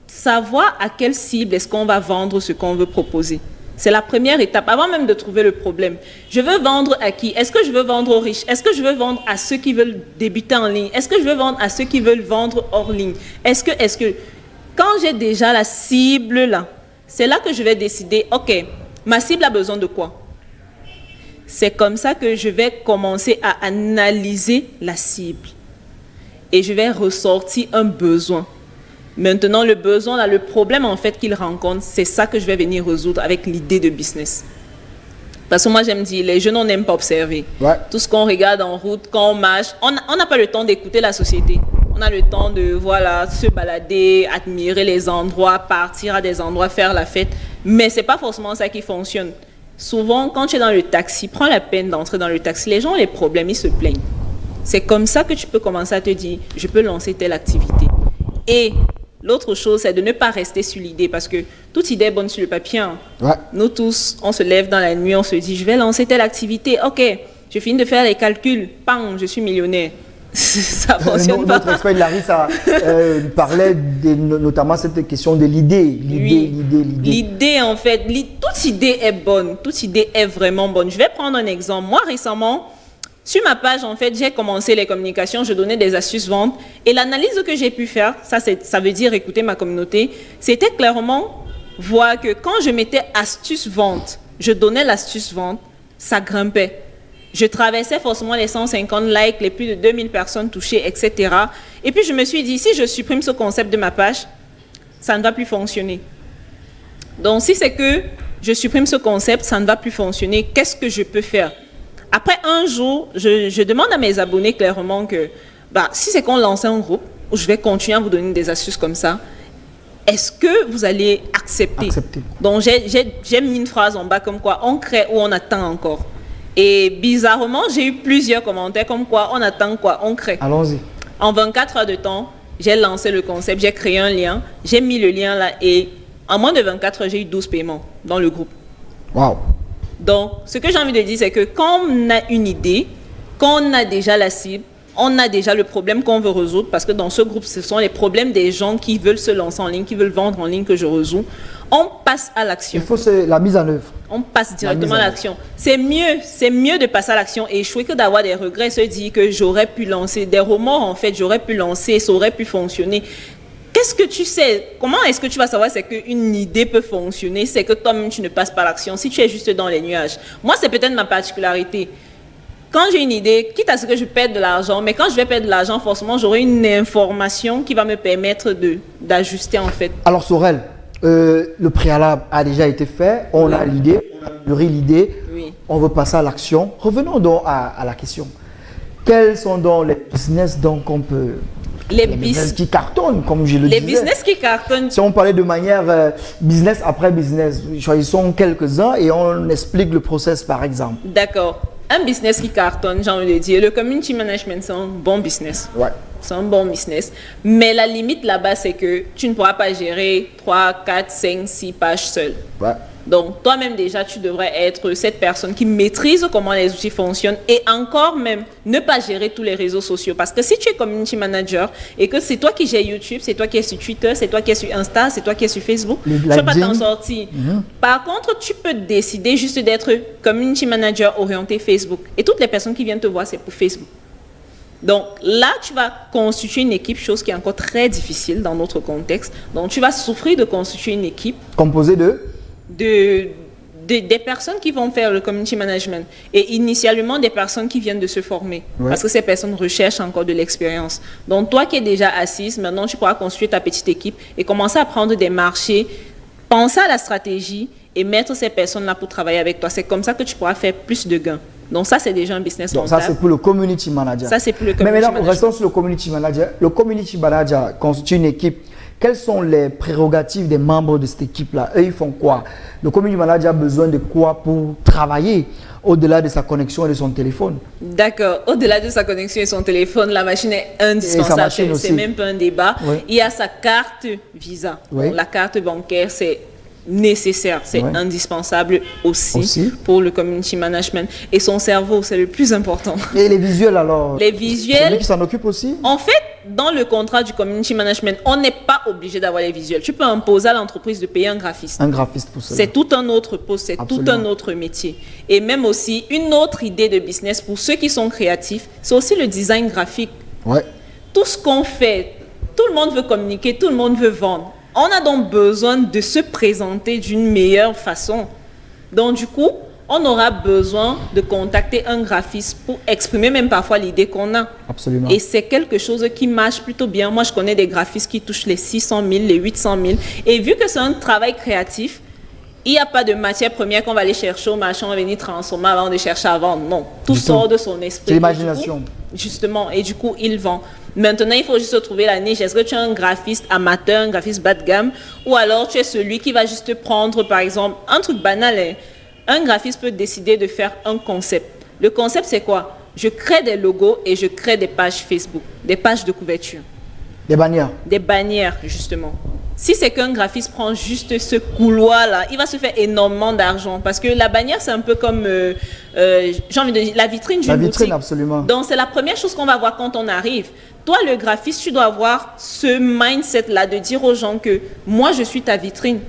savoir à quelle cible est-ce qu'on va vendre ce qu'on veut proposer. C'est la première étape, avant même de trouver le problème. Je veux vendre à qui? Est-ce que je veux vendre aux riches? Est-ce que je veux vendre à ceux qui veulent débuter en ligne? Est-ce que je veux vendre à ceux qui veulent vendre hors ligne? Est-ce que, quand j'ai déjà la cible là, c'est là que je vais décider, ok, ma cible a besoin de quoi? C'est comme ça que je vais commencer à analyser la cible. Et je vais ressortir un besoin. Maintenant, le besoin, là, le problème en fait qu'il rencontre, c'est ça que je vais venir résoudre avec l'idée de business. Parce que moi, j'aime dire, les jeunes, on n'aime pas observer. Ouais. Tout ce qu'on regarde en route, quand on marche, on n'a pas le temps d'écouter la société. On a le temps de, voilà, se balader, admirer les endroits, partir à des endroits, faire la fête. Mais ce n'est pas forcément ça qui fonctionne. Souvent, quand tu es dans le taxi, prends la peine d'entrer dans le taxi. Les gens ont les problèmes, ils se plaignent. C'est comme ça que tu peux commencer à te dire, je peux lancer telle activité. Et l'autre chose, c'est de ne pas rester sur l'idée, parce que toute idée est bonne sur le papier. Hein. Ouais. Nous tous, on se lève dans la nuit, on se dit, je vais lancer telle activité. Ok, je finis de faire les calculs, bang, je suis millionnaire. Ça fonctionne pas. Notre expert Larissa parlait notamment cette question de l'idée. L'idée, en fait, toute idée est bonne. Toute idée est vraiment bonne. Je vais prendre un exemple. Moi, récemment, sur ma page, en fait, j'ai commencé les communications, je donnais des astuces vente. Et l'analyse que j'ai pu faire, ça veut dire écouter ma communauté, c'était clairement voir que quand je mettais astuces vente, je donnais l'astuce vente, ça grimpait. Je traversais forcément les 150 likes, les plus de 2000 personnes touchées, etc. Et puis je me suis dit, si je supprime ce concept de ma page, ça ne va plus fonctionner. Donc si c'est que je supprime ce concept, ça ne va plus fonctionner, qu'est-ce que je peux faire? Après un jour, je demande à mes abonnés clairement que, si c'est qu'on lance un groupe, où je vais continuer à vous donner des astuces comme ça, est-ce que vous allez accepter? Donc j'ai mis une phrase en bas comme quoi, on crée ou on attend encore. Et bizarrement, j'ai eu plusieurs commentaires comme quoi, on attend quoi, on crée. Allons-y. En 24 heures de temps, j'ai lancé le concept, j'ai créé un lien, j'ai mis le lien là et en moins de 24 heures, j'ai eu 12 paiements dans le groupe. Waouh. Donc, ce que j'ai envie de dire, c'est que quand on a une idée, quand on a déjà la cible, on a déjà le problème qu'on veut résoudre, parce que dans ce groupe, ce sont les problèmes des gens qui veulent se lancer en ligne, qui veulent vendre en ligne que je résous. On passe à l'action. Il faut la mise en œuvre. On passe directement à l'action. C'est mieux de passer à l'action et échouer que d'avoir des regrets, se dire que j'aurais pu lancer des remords, en fait, j'aurais pu lancer, ça aurait pu fonctionner. Qu'est-ce que tu sais? Comment est-ce que tu vas savoir c'est qu'une idée peut fonctionner? C'est que toi-même, tu ne passes pas à l'action. Si tu es juste dans les nuages. Moi, c'est peut-être ma particularité. Quand j'ai une idée, quitte à ce que je perde de l'argent, mais quand je vais perdre de l'argent, forcément, j'aurai une information qui va me permettre d'ajuster, en fait. Alors, Sorel, le préalable a déjà été fait. On a l'idée, on a mûri l'idée. Oui. On veut passer à l'action. Revenons donc à la question. Quels sont donc les business qu'on peut... Les business qui cartonnent, comme je le disais. Les business qui cartonnent. Si on parlait de manière business après business, choisissons quelques-uns et on explique le process, par exemple. D'accord. Un business qui cartonne, j'ai envie de dire, le community management, c'est un bon business. Ouais. c'est un bon business. Mais la limite là-bas, c'est que tu ne pourras pas gérer 3, 4, 5, 6 pages seul. Ouais. Donc, toi-même déjà, tu devrais être cette personne qui maîtrise comment les outils fonctionnent et encore même ne pas gérer tous les réseaux sociaux. Parce que si tu es community manager et que c'est toi qui gères YouTube, c'est toi qui es sur Twitter, c'est toi qui es sur Insta, c'est toi qui es sur Facebook, tu ne peux pas t'en sortir. Par contre, tu peux décider juste d'être community manager orienté Facebook. Et toutes les personnes qui viennent te voir, c'est pour Facebook. Donc là, tu vas constituer une équipe, chose qui est encore très difficile dans notre contexte. Donc, tu vas souffrir de constituer une équipe. Composée de des personnes qui vont faire le community management et initialement des personnes qui viennent de se former parce que ces personnes recherchent encore de l'expérience. Donc toi qui es déjà assise, maintenant tu pourras construire ta petite équipe et commencer à prendre des marchés, penser à la stratégie et mettre ces personnes-là pour travailler avec toi. C'est comme ça que tu pourras faire plus de gains. Donc ça, c'est déjà un business rentable. Ça, c'est pour le community manager. Ça, c'est pour le community manager. Mais maintenant, restons sur le community manager. Le community manager constitue une équipe. Quelles sont les prérogatives des membres de cette équipe-là? Eux, ils font quoi? Le community manager a besoin de quoi pour travailler au-delà de sa connexion et de son téléphone? D'accord. Au-delà de sa connexion et son téléphone, la machine est indispensable. C'est même pas un débat. Oui. Il y a sa carte Visa. Oui. Donc, la carte bancaire, c'est nécessaire, c'est indispensable aussi pour le community management. Et son cerveau, c'est le plus important. Et les visuels alors? Les visuels. C'est lui qui s'en occupe aussi? En fait, dans le contrat du community management, on n'est pas obligé d'avoir les visuels. Tu peux imposer à l'entreprise de payer un graphiste. Un graphiste pour ça. C'est tout un autre poste, c'est tout un autre métier. Et même aussi, une autre idée de business pour ceux qui sont créatifs, c'est aussi le design graphique. Ouais. Tout ce qu'on fait, tout le monde veut communiquer, tout le monde veut vendre. On a donc besoin de se présenter d'une meilleure façon. Donc du coup, on aura besoin de contacter un graphiste pour exprimer même parfois l'idée qu'on a. Absolument. Et c'est quelque chose qui marche plutôt bien. Moi, je connais des graphistes qui touchent les 600 000, les 800 000. Et vu que c'est un travail créatif, il n'y a pas de matière première qu'on va aller chercher au marché, on va venir transformer avant de chercher à vendre. Non, tout sort de son esprit. C'est l'imagination. Justement, et du coup, il vend. Maintenant, il faut juste trouver la niche. Est-ce que tu es un graphiste amateur, un graphiste bas de gamme, ou alors tu es celui qui va juste prendre, par exemple, un truc banal. Hein. Un graphiste peut décider de faire un concept. Le concept, c'est quoi? Je crée des logos et je crée des pages Facebook, des pages de couverture. Des bannières. Des bannières, justement. Si c'est qu'un graphiste prend juste ce couloir-là, il va se faire énormément d'argent. Parce que la bannière, c'est un peu comme, j'ai envie de dire, la vitrine d'une boutique. La vitrine, absolument. Donc, c'est la première chose qu'on va voir quand on arrive. Toi, le graphiste, tu dois avoir ce mindset-là de dire aux gens que moi, je suis ta vitrine.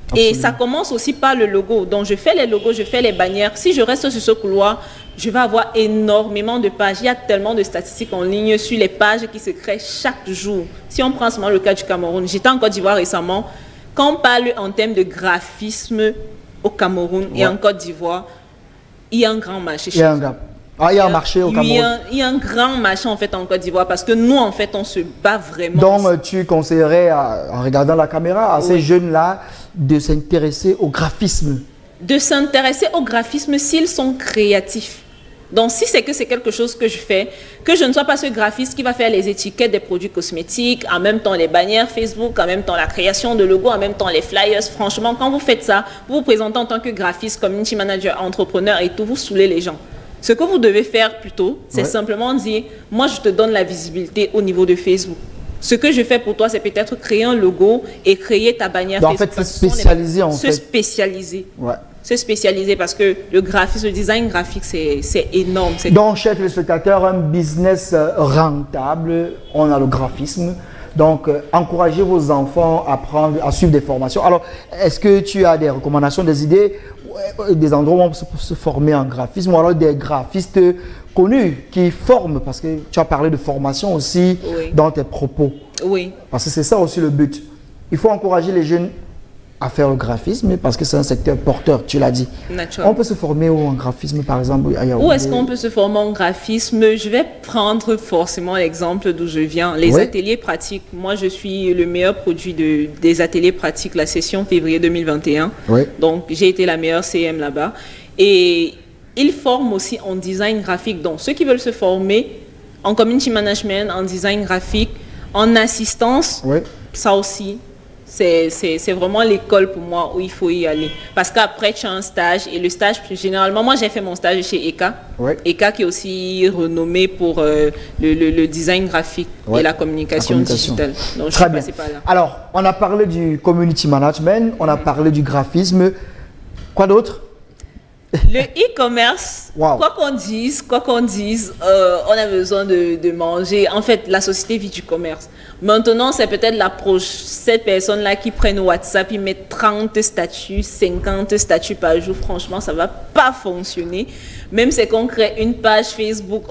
Absolument. Et ça commence aussi par le logo. Donc, je fais les logos, je fais les bannières. Si je reste sur ce couloir, je vais avoir énormément de pages. Il y a tellement de statistiques en ligne sur les pages qui se créent chaque jour. Si on prend seulement le cas du Cameroun, j'étais en Côte d'Ivoire récemment. Quand on parle en termes de graphisme au Cameroun et en Côte d'Ivoire, il y a un grand marché. Il y a un gap. Ah, il y a un marché au Cameroun. Il y a un grand marché en fait en Côte d'Ivoire parce que nous, en fait, on se bat vraiment. Donc, tu conseillerais, en regardant la caméra, à ces jeunes-là de s'intéresser au graphisme? De s'intéresser au graphisme s'ils sont créatifs. Donc, si c'est que c'est quelque chose que je fais, que je ne sois pas ce graphiste qui va faire les étiquettes des produits cosmétiques, en même temps les bannières Facebook, en même temps la création de logos, en même temps les flyers. Franchement, quand vous faites ça, vous vous présentez en tant que graphiste, community manager, entrepreneur et tout, vous saoulez les gens. Ce que vous devez faire plutôt, c'est simplement dire, moi je te donne la visibilité au niveau de Facebook. Ce que je fais pour toi, c'est peut-être créer un logo et créer ta bannière Facebook. En fait, se spécialiser en fait. Se spécialiser. Ouais. Se spécialiser parce que le graphisme, le design graphique, c'est énorme. Donc, chers téléspectateurs, un business rentable, on a le graphisme. Donc, encouragez vos enfants à suivre des formations. Alors, est-ce que tu as des recommandations, des idées, des endroits où on peut se former en graphisme ou alors des graphistes connus qui forment? Parce que tu as parlé de formation aussi dans tes propos. Oui. Parce que c'est ça aussi le but. Il faut encourager les jeunes à faire le graphisme parce que c'est un secteur porteur, tu l'as dit. On peut se former en graphisme par exemple à Yaoundé. Où est-ce qu'on peut se former en graphisme? Je vais prendre forcément l'exemple d'où je viens, les ateliers pratiques. Moi, je suis le meilleur produit des ateliers pratiques, la session février 2021. Donc, j'ai été la meilleure CM là-bas. Et ils forment aussi en design graphique. Donc, ceux qui veulent se former en community management, en design graphique, en assistance, ça aussi, c'est vraiment l'école pour moi où il faut y aller. Parce qu'après, tu as un stage. Et le stage, généralement, moi, j'ai fait mon stage chez ECA. Ouais. ECA qui est aussi renommé pour le design graphique et la communication digitale. Donc, très bien. Par là. Alors, on a parlé du community management, on a parlé du graphisme. Quoi d'autre? Le e-commerce, quoi qu'on dise, on a besoin de manger. En fait, la société vit du commerce. Maintenant, c'est peut-être l'approche. Cette personne-là qui prennent WhatsApp, ils mettent 30 statuts, 50 statuts par jour. Franchement, ça ne va pas fonctionner. Même si on crée une page Facebook.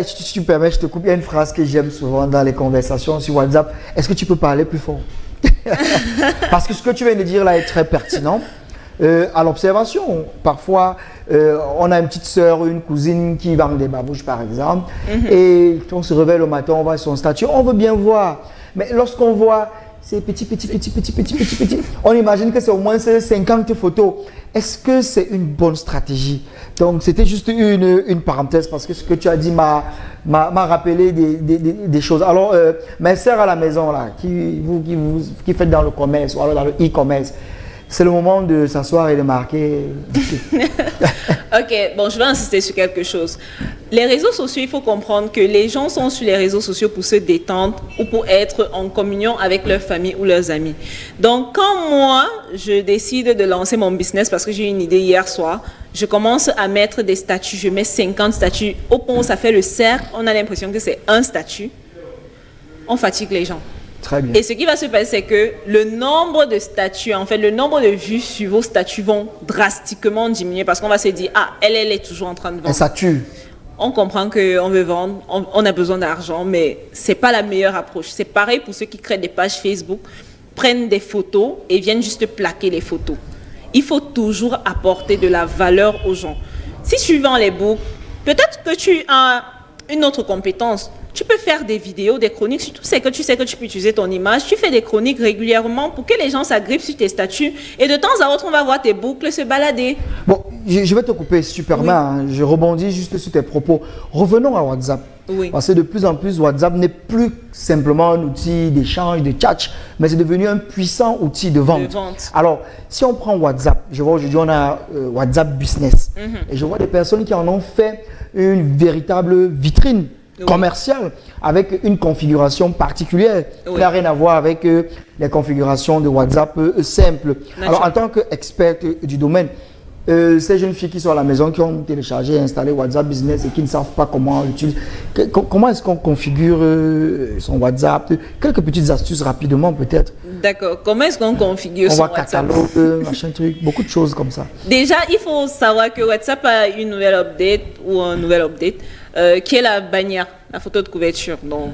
Si tu permets, je te coupe. Il y a une phrase que j'aime souvent dans les conversations sur WhatsApp. Est-ce que tu peux parler plus fort? Parce que ce que tu viens de dire là est très pertinent. À l'observation, parfois, on a une petite sœur, une cousine qui vend des babouches, par exemple, et on se réveille le matin, on voit son statut, on veut bien voir. Mais lorsqu'on voit ces petits, on imagine que c'est au moins 50 photos. Est-ce que c'est une bonne stratégie? Donc, c'était juste une parenthèse, parce que ce que tu as dit m'a rappelé des choses. Alors, mes sœurs à la maison, là, qui faites dans le commerce, ou alors dans le e-commerce, c'est le moment de s'asseoir et de marquer. Ok, bon, je vais insister sur quelque chose. Les réseaux sociaux, il faut comprendre que les gens sont sur les réseaux sociaux pour se détendre ou pour être en communion avec leur famille ou leurs amis. Donc, quand moi, je décide de lancer mon business parce que j'ai eu une idée hier soir, je commence à mettre des statuts. Je mets 50 statuts. Au point où ça fait le cercle, on a l'impression que c'est un statut. On fatigue les gens. Très bien. Et ce qui va se passer, c'est que le nombre de statuts, en fait, le nombre de vues sur vos statuts vont drastiquement diminuer parce qu'on va se dire, ah, elle est toujours en train de vendre. Et ça tue. On comprend qu'on veut vendre, on a besoin d'argent, mais ce n'est pas la meilleure approche. C'est pareil pour ceux qui créent des pages Facebook, prennent des photos et viennent juste plaquer les photos. Il faut toujours apporter de la valeur aux gens. Si tu vends les books, peut-être que tu as une autre compétence. Tu peux faire des vidéos, des chroniques, surtout c'est que tu sais que tu peux utiliser ton image. Tu fais des chroniques régulièrement pour que les gens s'agrippent sur tes statuts. Et de temps à autre, on va voir tes boucles se balader. Bon, je vais te couper si tu permets. Hein. Je rebondis juste sur tes propos. Revenons à WhatsApp. Oui. Parce que de plus en plus, WhatsApp n'est plus simplement un outil d'échange, de chat, mais c'est devenu un puissant outil de vente. Alors, si on prend WhatsApp, je vois aujourd'hui, on a WhatsApp Business. Et je vois des personnes qui en ont fait une véritable vitrine commerciale avec une configuration particulière qui n'a rien à voir avec les configurations de WhatsApp simples. Alors, en tant qu'expert du domaine, ces jeunes filles qui sont à la maison, qui ont téléchargé et installé WhatsApp Business et qui ne savent pas comment l'utiliser, comment est-ce qu'on configure son WhatsApp? Quelques petites astuces rapidement peut-être. D'accord. Comment est-ce qu'on configure son WhatsApp? On voit catalogue, machin truc, beaucoup de choses comme ça. Déjà, il faut savoir que WhatsApp a une nouvelle update ou un nouvel update qui est la bannière, la photo de couverture. Donc,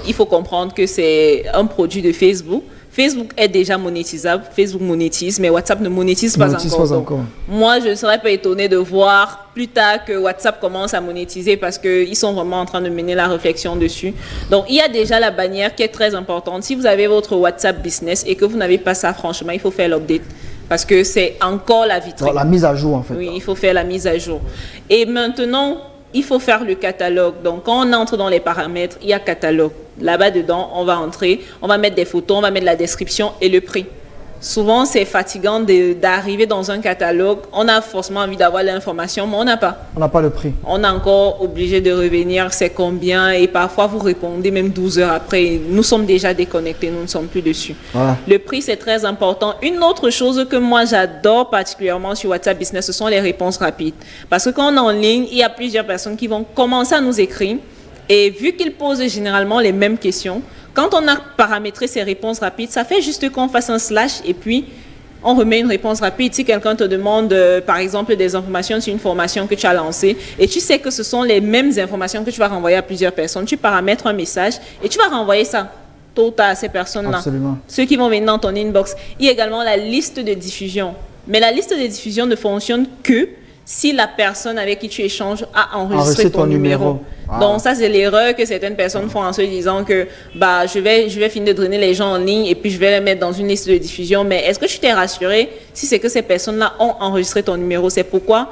il faut comprendre que c'est un produit de Facebook. Facebook est déjà monétisable, Facebook monétise, mais WhatsApp ne monétise pas encore. Moi, je ne serais pas étonnée de voir plus tard que WhatsApp commence à monétiser parce qu'ils sont vraiment en train de mener la réflexion dessus. Donc, il y a déjà la bannière qui est très importante. Si vous avez votre WhatsApp Business et que vous n'avez pas ça, franchement, il faut faire l'update parce que c'est encore la vitrine. La mise à jour, en fait. Oui, il faut faire la mise à jour. Et maintenant, il faut faire le catalogue. Donc, quand on entre dans les paramètres, il y a catalogue. Là-bas, dedans, on va entrer, on va mettre des photos, on va mettre la description et le prix. Souvent, c'est fatigant d'arriver dans un catalogue. On a forcément envie d'avoir l'information, mais on n'a pas. On n'a pas le prix. On est encore obligé de revenir, c'est combien, et parfois vous répondez même 12 heures après. Nous sommes déjà déconnectés, nous ne sommes plus dessus. Voilà. Le prix, c'est très important. Une autre chose que moi, j'adore particulièrement sur WhatsApp Business, ce sont les réponses rapides. Parce que quand on est en ligne, il y a plusieurs personnes qui vont commencer à nous écrire. Et vu qu'ils posent généralement les mêmes questions, quand on a paramétré ces réponses rapides, ça fait juste qu'on fasse un slash et puis on remet une réponse rapide. Si quelqu'un te demande, par exemple, des informations sur une formation que tu as lancée et tu sais que ce sont les mêmes informations que tu vas renvoyer à plusieurs personnes, tu paramètres un message et tu vas renvoyer ça tôt ou tard à ces personnes-là. Absolument. Ceux qui vont venir dans ton inbox. Il y a également la liste de diffusion. Mais la liste de diffusion ne fonctionne que si la personne avec qui tu échanges a enregistré ton numéro. Donc ça, c'est l'erreur que certaines personnes font en se disant que bah, je vais finir de drainer les gens en ligne et puis je vais les mettre dans une liste de diffusion. Mais est-ce que tu t'es rassuré si c'est que ces personnes-là ont enregistré ton numéro? C'est pourquoi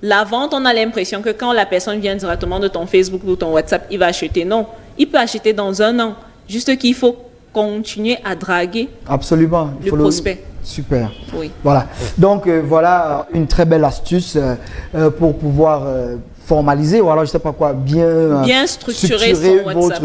la vente, on a l'impression que quand la personne vient directement de ton Facebook ou ton WhatsApp, il va acheter. Non, il peut acheter dans 1 an. Juste qu'il faut continuer à draguer absolument. le prospect. Super. Oui. Voilà. Donc, voilà une très belle astuce pour pouvoir formaliser, ou alors je ne sais pas quoi, bien structurer son WhatsApp.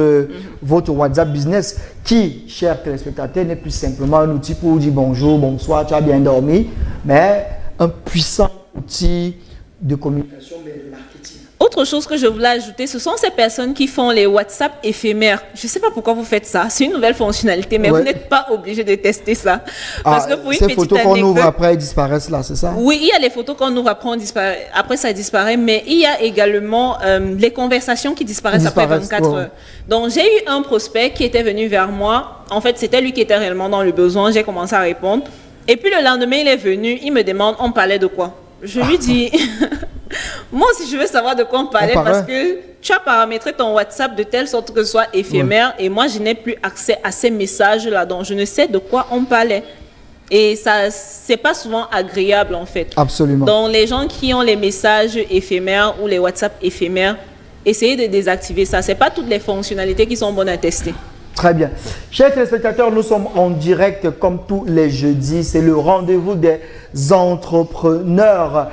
Votre WhatsApp business qui, chers téléspectateurs, n'est plus simplement un outil pour dire bonjour, bonsoir, tu as bien dormi, mais un puissant outil de communication, mais de marketing. Autre chose que je voulais ajouter, ce sont ces personnes qui font les WhatsApp éphémères. Je ne sais pas pourquoi vous faites ça. C'est une nouvelle fonctionnalité, mais vous n'êtes pas obligé de tester ça. Parce que pour une ces photos qu'on ouvre après, elles disparaissent là, c'est ça? Oui, il y a les photos qu'on ouvre après, ça disparaît, mais il y a également les conversations qui disparaissent après 24 heures. Donc, j'ai eu un prospect qui était venu vers moi. En fait, c'était lui qui était réellement dans le besoin. J'ai commencé à répondre. Et puis, le lendemain, il est venu. Il me demande, on parlait de quoi? Je lui dis... Moi aussi, je veux savoir de quoi on parlait parce que tu as paramétré ton WhatsApp de telle sorte que ce soit éphémère et moi, je n'ai plus accès à ces messages-là, donc je ne sais de quoi on parlait. Et ça, c'est pas souvent agréable en fait. Absolument. Donc, les gens qui ont les messages éphémères ou les WhatsApp éphémères, essayez de désactiver ça. C'est pas toutes les fonctionnalités qui sont bonnes à tester. Très bien. Chers téléspectateurs, nous sommes en direct comme tous les jeudis. C'est le rendez-vous des entrepreneurs.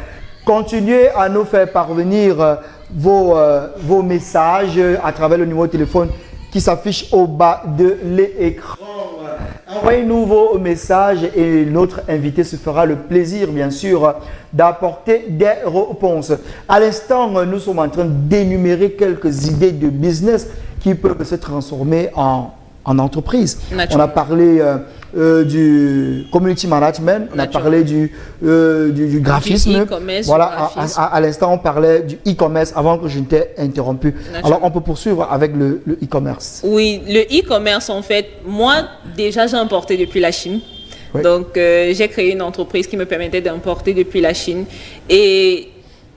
Continuez à nous faire parvenir vos messages à travers le numéro de téléphone qui s'affiche au bas de l'écran. Envoyez-nous vos messages et notre invité se fera le plaisir, bien sûr, d'apporter des réponses. À l'instant, nous sommes en train d'énumérer quelques idées de business qui peuvent se transformer en entreprise. On a parlé du community management, on a parlé du graphisme. Voilà, à l'instant, on parlait du e-commerce avant que je ne t'ai interrompu. Alors, on peut poursuivre avec le e-commerce. Oui, le e-commerce, en fait, moi, déjà, j'ai importé depuis la Chine. Oui. Donc, j'ai créé une entreprise qui me permettait d'importer depuis la Chine. Et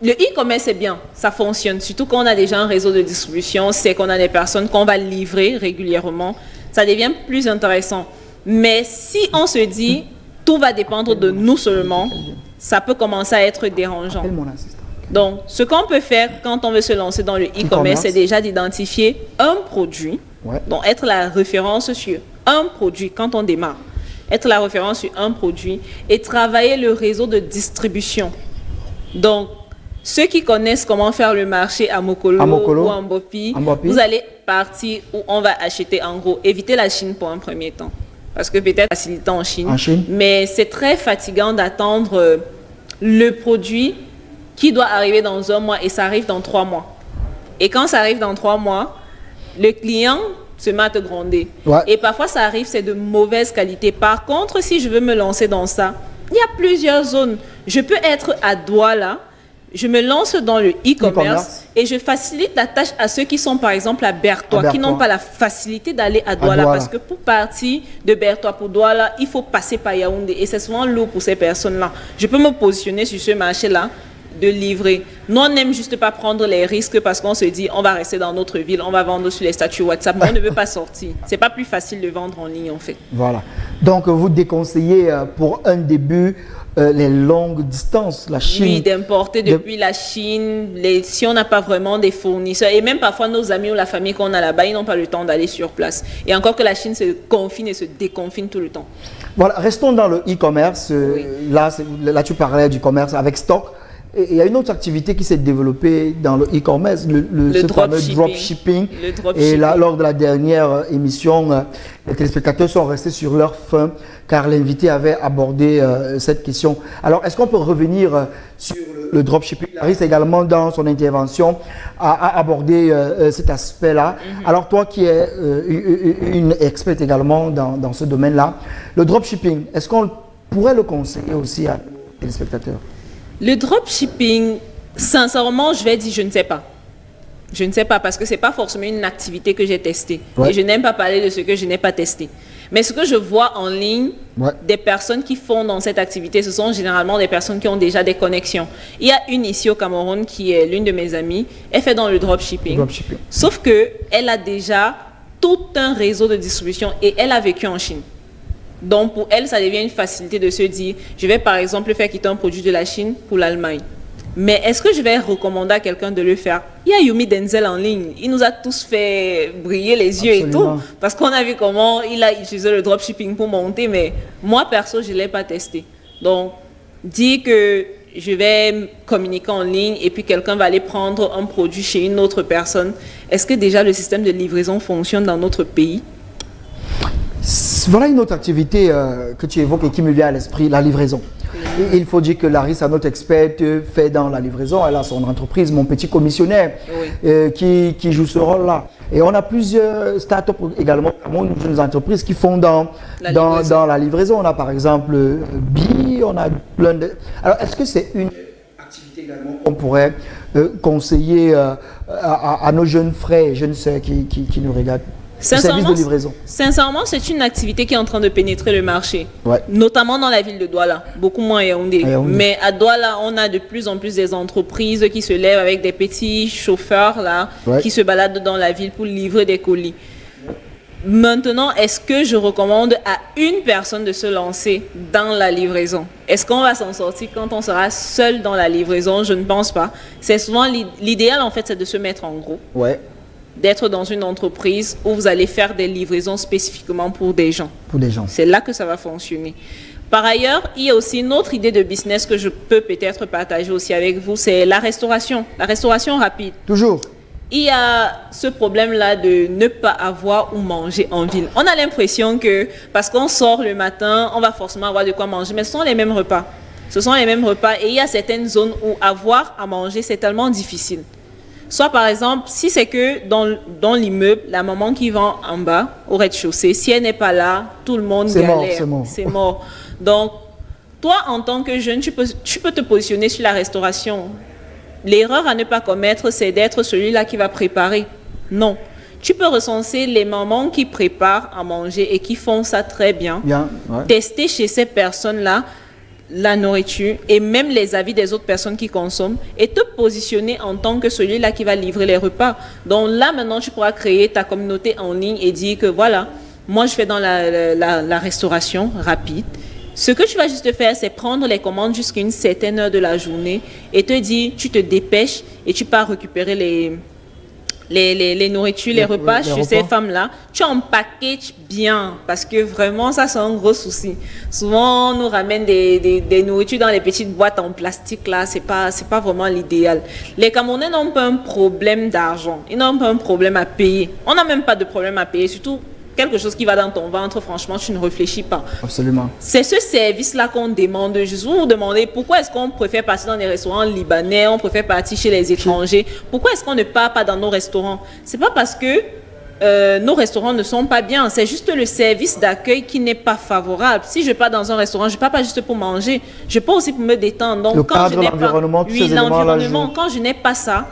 le e-commerce, c'est bien, ça fonctionne. Surtout quand on a déjà un réseau de distribution, c'est qu'on a des personnes qu'on va livrer régulièrement. Ça devient plus intéressant. Mais si on se dit, tout va dépendre de nous seulement, ça peut commencer à être dérangeant. Donc, ce qu'on peut faire quand on veut se lancer dans le e-commerce, c'est déjà d'identifier un produit. Donc, être la référence sur un produit quand on démarre. Être la référence sur un produit et travailler le réseau de distribution. Donc, ceux qui connaissent comment faire le marché à Mokolo ou à Mbopi, vous allez partir où on va acheter en gros. Évitez la Chine pour un premier temps. Parce que peut-être facilitant en Chine. Mais c'est très fatigant d'attendre le produit qui doit arriver dans 1 mois et ça arrive dans 3 mois. Et quand ça arrive dans 3 mois, le client se met à te gronder. Et parfois, ça arrive, c'est de mauvaise qualité. Par contre, si je veux me lancer dans ça, il y a plusieurs zones. Je peux être à Douala. Je me lance dans le e-commerce et je facilite la tâche à ceux qui sont par exemple à Bertois, qui n'ont pas la facilité d'aller à Douala. Parce que pour partir de Bertois pour Douala, il faut passer par Yaoundé et c'est souvent lourd pour ces personnes-là. Je peux me positionner sur ce marché-là de livrer. Nous, on n'aime juste pas prendre les risques parce qu'on se dit on va rester dans notre ville, on va vendre sur les statuts WhatsApp, mais on ne veut pas sortir. C'est pas plus facile de vendre en ligne en fait. Voilà. Donc, vous déconseillez pour un début les longues distances, la Chine. Oui, d'importer depuis la Chine, si on n'a pas vraiment des fournisseurs, et même parfois nos amis ou la famille qu'on a là-bas, ils n'ont pas le temps d'aller sur place. Et encore que la Chine se confine et se déconfine tout le temps. Voilà, restons dans le e-commerce. Là, tu parlais du commerce avec stock. Et il y a une autre activité qui s'est développée dans le e-commerce, ce fameux dropshipping. Et là, lors de la dernière émission, les téléspectateurs sont restés sur leur faim car l'invité avait abordé cette question. Alors, est-ce qu'on peut revenir sur le dropshipping? Larisse également, dans son intervention, a abordé cet aspect-là. Alors, toi qui es une experte également dans ce domaine-là, le dropshipping, est-ce qu'on pourrait le conseiller aussi à les téléspectateurs? Le dropshipping, sincèrement, je vais dire, je ne sais pas. Je ne sais pas parce que ce n'est pas forcément une activité que j'ai testée. Et je n'aime pas parler de ce que je n'ai pas testé. Mais ce que je vois en ligne, des personnes qui font dans cette activité, ce sont généralement des personnes qui ont déjà des connexions. Il y a une ici au Cameroun qui est l'une de mes amies. Elle fait dans le dropshipping. Sauf qu'elle a déjà tout un réseau de distribution et elle a vécu en Chine. Donc, pour elle, ça devient une facilité de se dire, je vais par exemple faire quitter un produit de la Chine pour l'Allemagne. Mais est-ce que je vais recommander à quelqu'un de le faire? Il y a Yumi Denzel en ligne. Il nous a tous fait briller les yeux et tout. Parce qu'on a vu comment il a utilisé le dropshipping pour monter. Mais moi, perso, je ne l'ai pas testé. Donc, dire que je vais communiquer en ligne et puis quelqu'un va aller prendre un produit chez une autre personne. Est-ce que déjà le système de livraison fonctionne dans notre pays? Voilà une autre activité que tu évoques et qui me vient à l'esprit, la livraison. Et il faut dire que Larissa, notre experte, fait dans la livraison. Elle a son entreprise, Mon Petit Commissionnaire, qui joue ce rôle-là. Et on a plusieurs startups également, jeunes entreprises qui font dans la livraison. On a par exemple Bi, on a plein de... Alors, est-ce que c'est une activité également qu'on pourrait conseiller à nos jeunes frères et jeunes sœurs qui nous regardent? Service de livraison. Sincèrement, c'est une activité qui est en train de pénétrer le marché, notamment dans la ville de Douala, beaucoup moins à Yaoundé. Mais à Douala, on a de plus en plus des entreprises qui se lèvent avec des petits chauffeurs là, qui se baladent dans la ville pour livrer des colis. Maintenant, est-ce que je recommande à une personne de se lancer dans la livraison? Est-ce qu'on va s'en sortir quand on sera seul dans la livraison? Je ne pense pas. C'est souvent l'idéal en fait, c'est de se mettre en groupe. D'être dans une entreprise où vous allez faire des livraisons spécifiquement pour des gens. C'est là que ça va fonctionner. Par ailleurs, il y a aussi une autre idée de business que je peux peut-être partager aussi avec vous, c'est la restauration rapide. Toujours. Il y a ce problème-là de ne pas avoir où manger en ville. On a l'impression que parce qu'on sort le matin, on va forcément avoir de quoi manger, mais ce sont les mêmes repas. Ce sont les mêmes repas et il y a certaines zones où avoir à manger, c'est tellement difficile. Soit par exemple, si c'est que dans l'immeuble, la maman qui vend en bas, au rez-de-chaussée, si elle n'est pas là, tout le monde galère. C'est mort. Donc, toi, en tant que jeune, tu peux te positionner sur la restauration. L'erreur à ne pas commettre, c'est d'être celui-là qui va préparer. Non. Tu peux recenser les mamans qui préparent à manger et qui font ça très bien. Tester chez ces personnes-là la nourriture et même les avis des autres personnes qui consomment et te positionner en tant que celui-là qui va livrer les repas. Donc là, maintenant, tu pourras créer ta communauté en ligne et dire que voilà, moi, je fais dans la restauration rapide. Ce que tu vas juste faire, c'est prendre les commandes jusqu'à une certaine heure de la journée et te dire, tu te dépêches et tu pars récupérer les nourritures, les repas chez ces femmes-là. Tu en packages bien parce que vraiment, ça, c'est un gros souci. Souvent, on nous ramène des nourritures dans les petites boîtes en plastique, là. C'est pas vraiment l'idéal. Les Camerounais n'ont pas un problème d'argent. Ils n'ont pas un problème à payer. On n'a même pas de problème à payer, surtout quelque chose qui va dans ton ventre, franchement, tu ne réfléchis pas. Absolument. C'est ce service-là qu'on demande. Je vous demandez pourquoi est-ce qu'on préfère partir dans des restaurants libanais, on préfère partir chez les étrangers. Pourquoi est-ce qu'on ne part pas dans nos restaurants? C'est pas parce que nos restaurants ne sont pas bien, c'est juste le service d'accueil qui n'est pas favorable. Si je pars dans un restaurant, je ne pars pas juste pour manger, je pars aussi pour me détendre. Donc, le cadre, l'environnement, tous ces éléments-là. Quand je n'ai pas ça,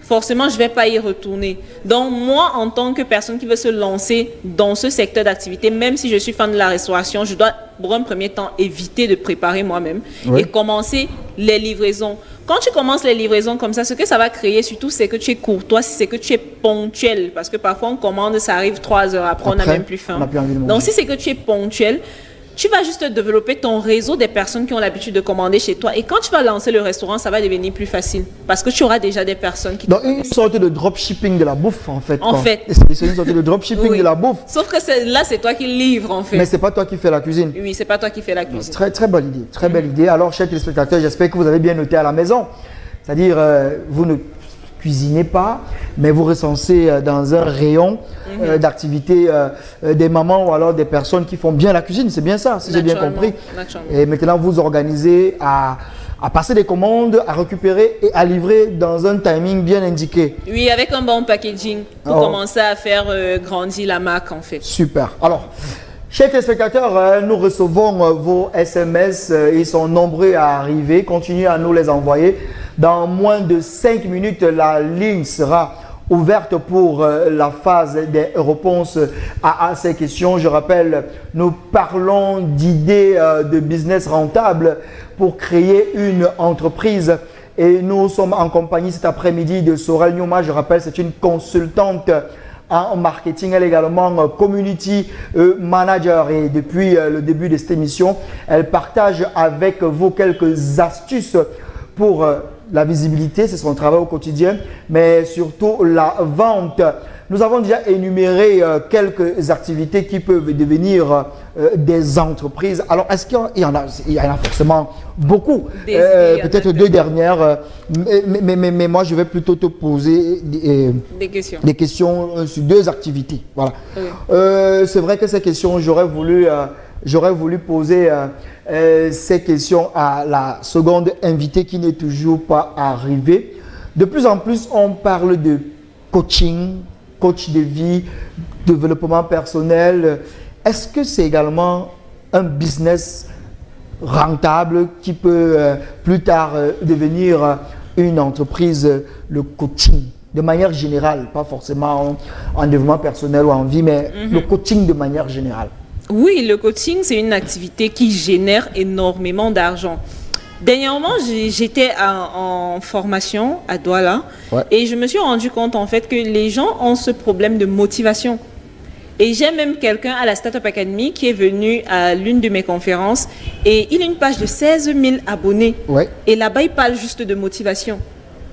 forcément, je ne vais pas y retourner. Donc, moi, en tant que personne qui veut se lancer dans ce secteur d'activité, même si je suis fan de la restauration, je dois, pour un premier temps, éviter de préparer moi-même et commencer les livraisons. Quand tu commences les livraisons comme ça, ce que ça va créer surtout, c'est que tu es courtois, c'est que tu es ponctuel. Parce que parfois, on commande, ça arrive 3 heures après on n'a même plus faim. Donc, si c'est que tu es ponctuel, tu vas juste développer ton réseau des personnes qui ont l'habitude de commander chez toi. Et quand tu vas lancer le restaurant, ça va devenir plus facile. Parce que tu auras déjà des personnes qui... Donc, une sorte de dropshipping de la bouffe, en fait. En fait. C'est une sorte de dropshipping de la bouffe. Sauf que là, c'est toi qui livres, en fait. Mais c'est pas toi qui fais la cuisine. Oui, c'est pas toi qui fais la cuisine. Très, très bonne idée. Très belle idée. Alors, chers téléspectateurs, j'espère que vous avez bien noté à la maison. C'est-à-dire, vous ne cuisinez pas, mais vous recensez dans un rayon d'activité des mamans ou alors des personnes qui font bien la cuisine. C'est bien ça, si j'ai bien compris. Et maintenant, vous organisez à passer des commandes, à récupérer et à livrer dans un timing bien indiqué. Oui, avec un bon packaging pour commencer à faire grandir la marque, en fait. Super. Alors, chers téléspectateurs, nous recevons vos SMS. Ils sont nombreux à arriver. Continuez à nous les envoyer. Dans moins de 5 minutes, la ligne sera ouverte pour la phase des réponses à ces questions. Je rappelle, nous parlons d'idées de business rentables pour créer une entreprise. Et nous sommes en compagnie cet après-midi de Sorel Nyoma. Je rappelle, c'est une consultante en marketing. Elle est également community manager. Et depuis le début de cette émission, elle partage avec vous quelques astuces pour la visibilité, c'est son travail au quotidien, mais surtout la vente. Nous avons déjà énuméré quelques activités qui peuvent devenir des entreprises. Alors, est-ce qu'il y en a forcément beaucoup? Peut-être deux dernières, mais moi, je vais plutôt te poser des questions sur deux activités. Voilà. Oui. C'est vrai que ces questions, j'aurais voulu poser ces questions à la seconde invitée qui n'est toujours pas arrivée. De plus en plus, on parle de coaching, coach de vie, développement personnel. Est-ce que c'est également un business rentable qui peut plus tard devenir une entreprise, le coaching, de manière générale, pas forcément en développement personnel ou en vie, mais le coaching de manière générale? Oui, le coaching, c'est une activité qui génère énormément d'argent. Dernièrement, j'étais en formation à Douala et je me suis rendu compte en fait que les gens ont ce problème de motivation. Et j'ai même quelqu'un à la Startup Academy qui est venu à l'une de mes conférences et il a une page de 16 000 abonnés. Et là-bas, il parle juste de motivation.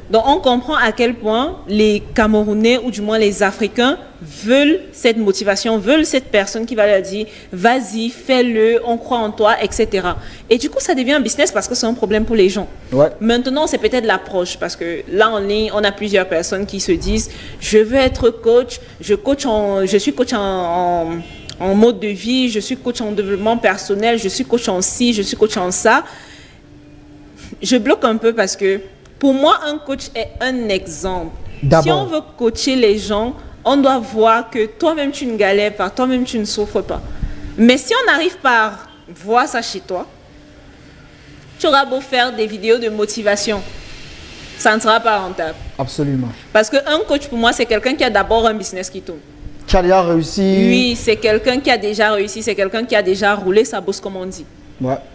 Donc, on comprend à quel point les Camerounais ou du moins les Africains veulent cette motivation, veulent cette personne qui va leur dire « vas-y, fais-le, on croit en toi, etc. » Et du coup, ça devient un business parce que c'est un problème pour les gens. Maintenant, c'est peut-être l'approche parce que là, en ligne, on a plusieurs personnes qui se disent « je veux être coach, je suis coach en mode de vie, je suis coach en développement personnel, je suis coach en ci, je suis coach en ça. » Je bloque un peu parce que pour moi, un coach est un exemple. Si on veut coacher les gens, on doit voir que toi-même, tu ne galères pas, toi-même, tu ne souffres pas. Mais si on n'arrive pas à voir ça chez toi, tu auras beau faire des vidéos de motivation, ça ne sera pas rentable. Absolument. Parce qu'un coach, pour moi, c'est quelqu'un qui a d'abord un business qui tourne. Qui a déjà réussi. Oui, c'est quelqu'un qui a déjà réussi, c'est quelqu'un qui a déjà roulé sa bosse, comme on dit.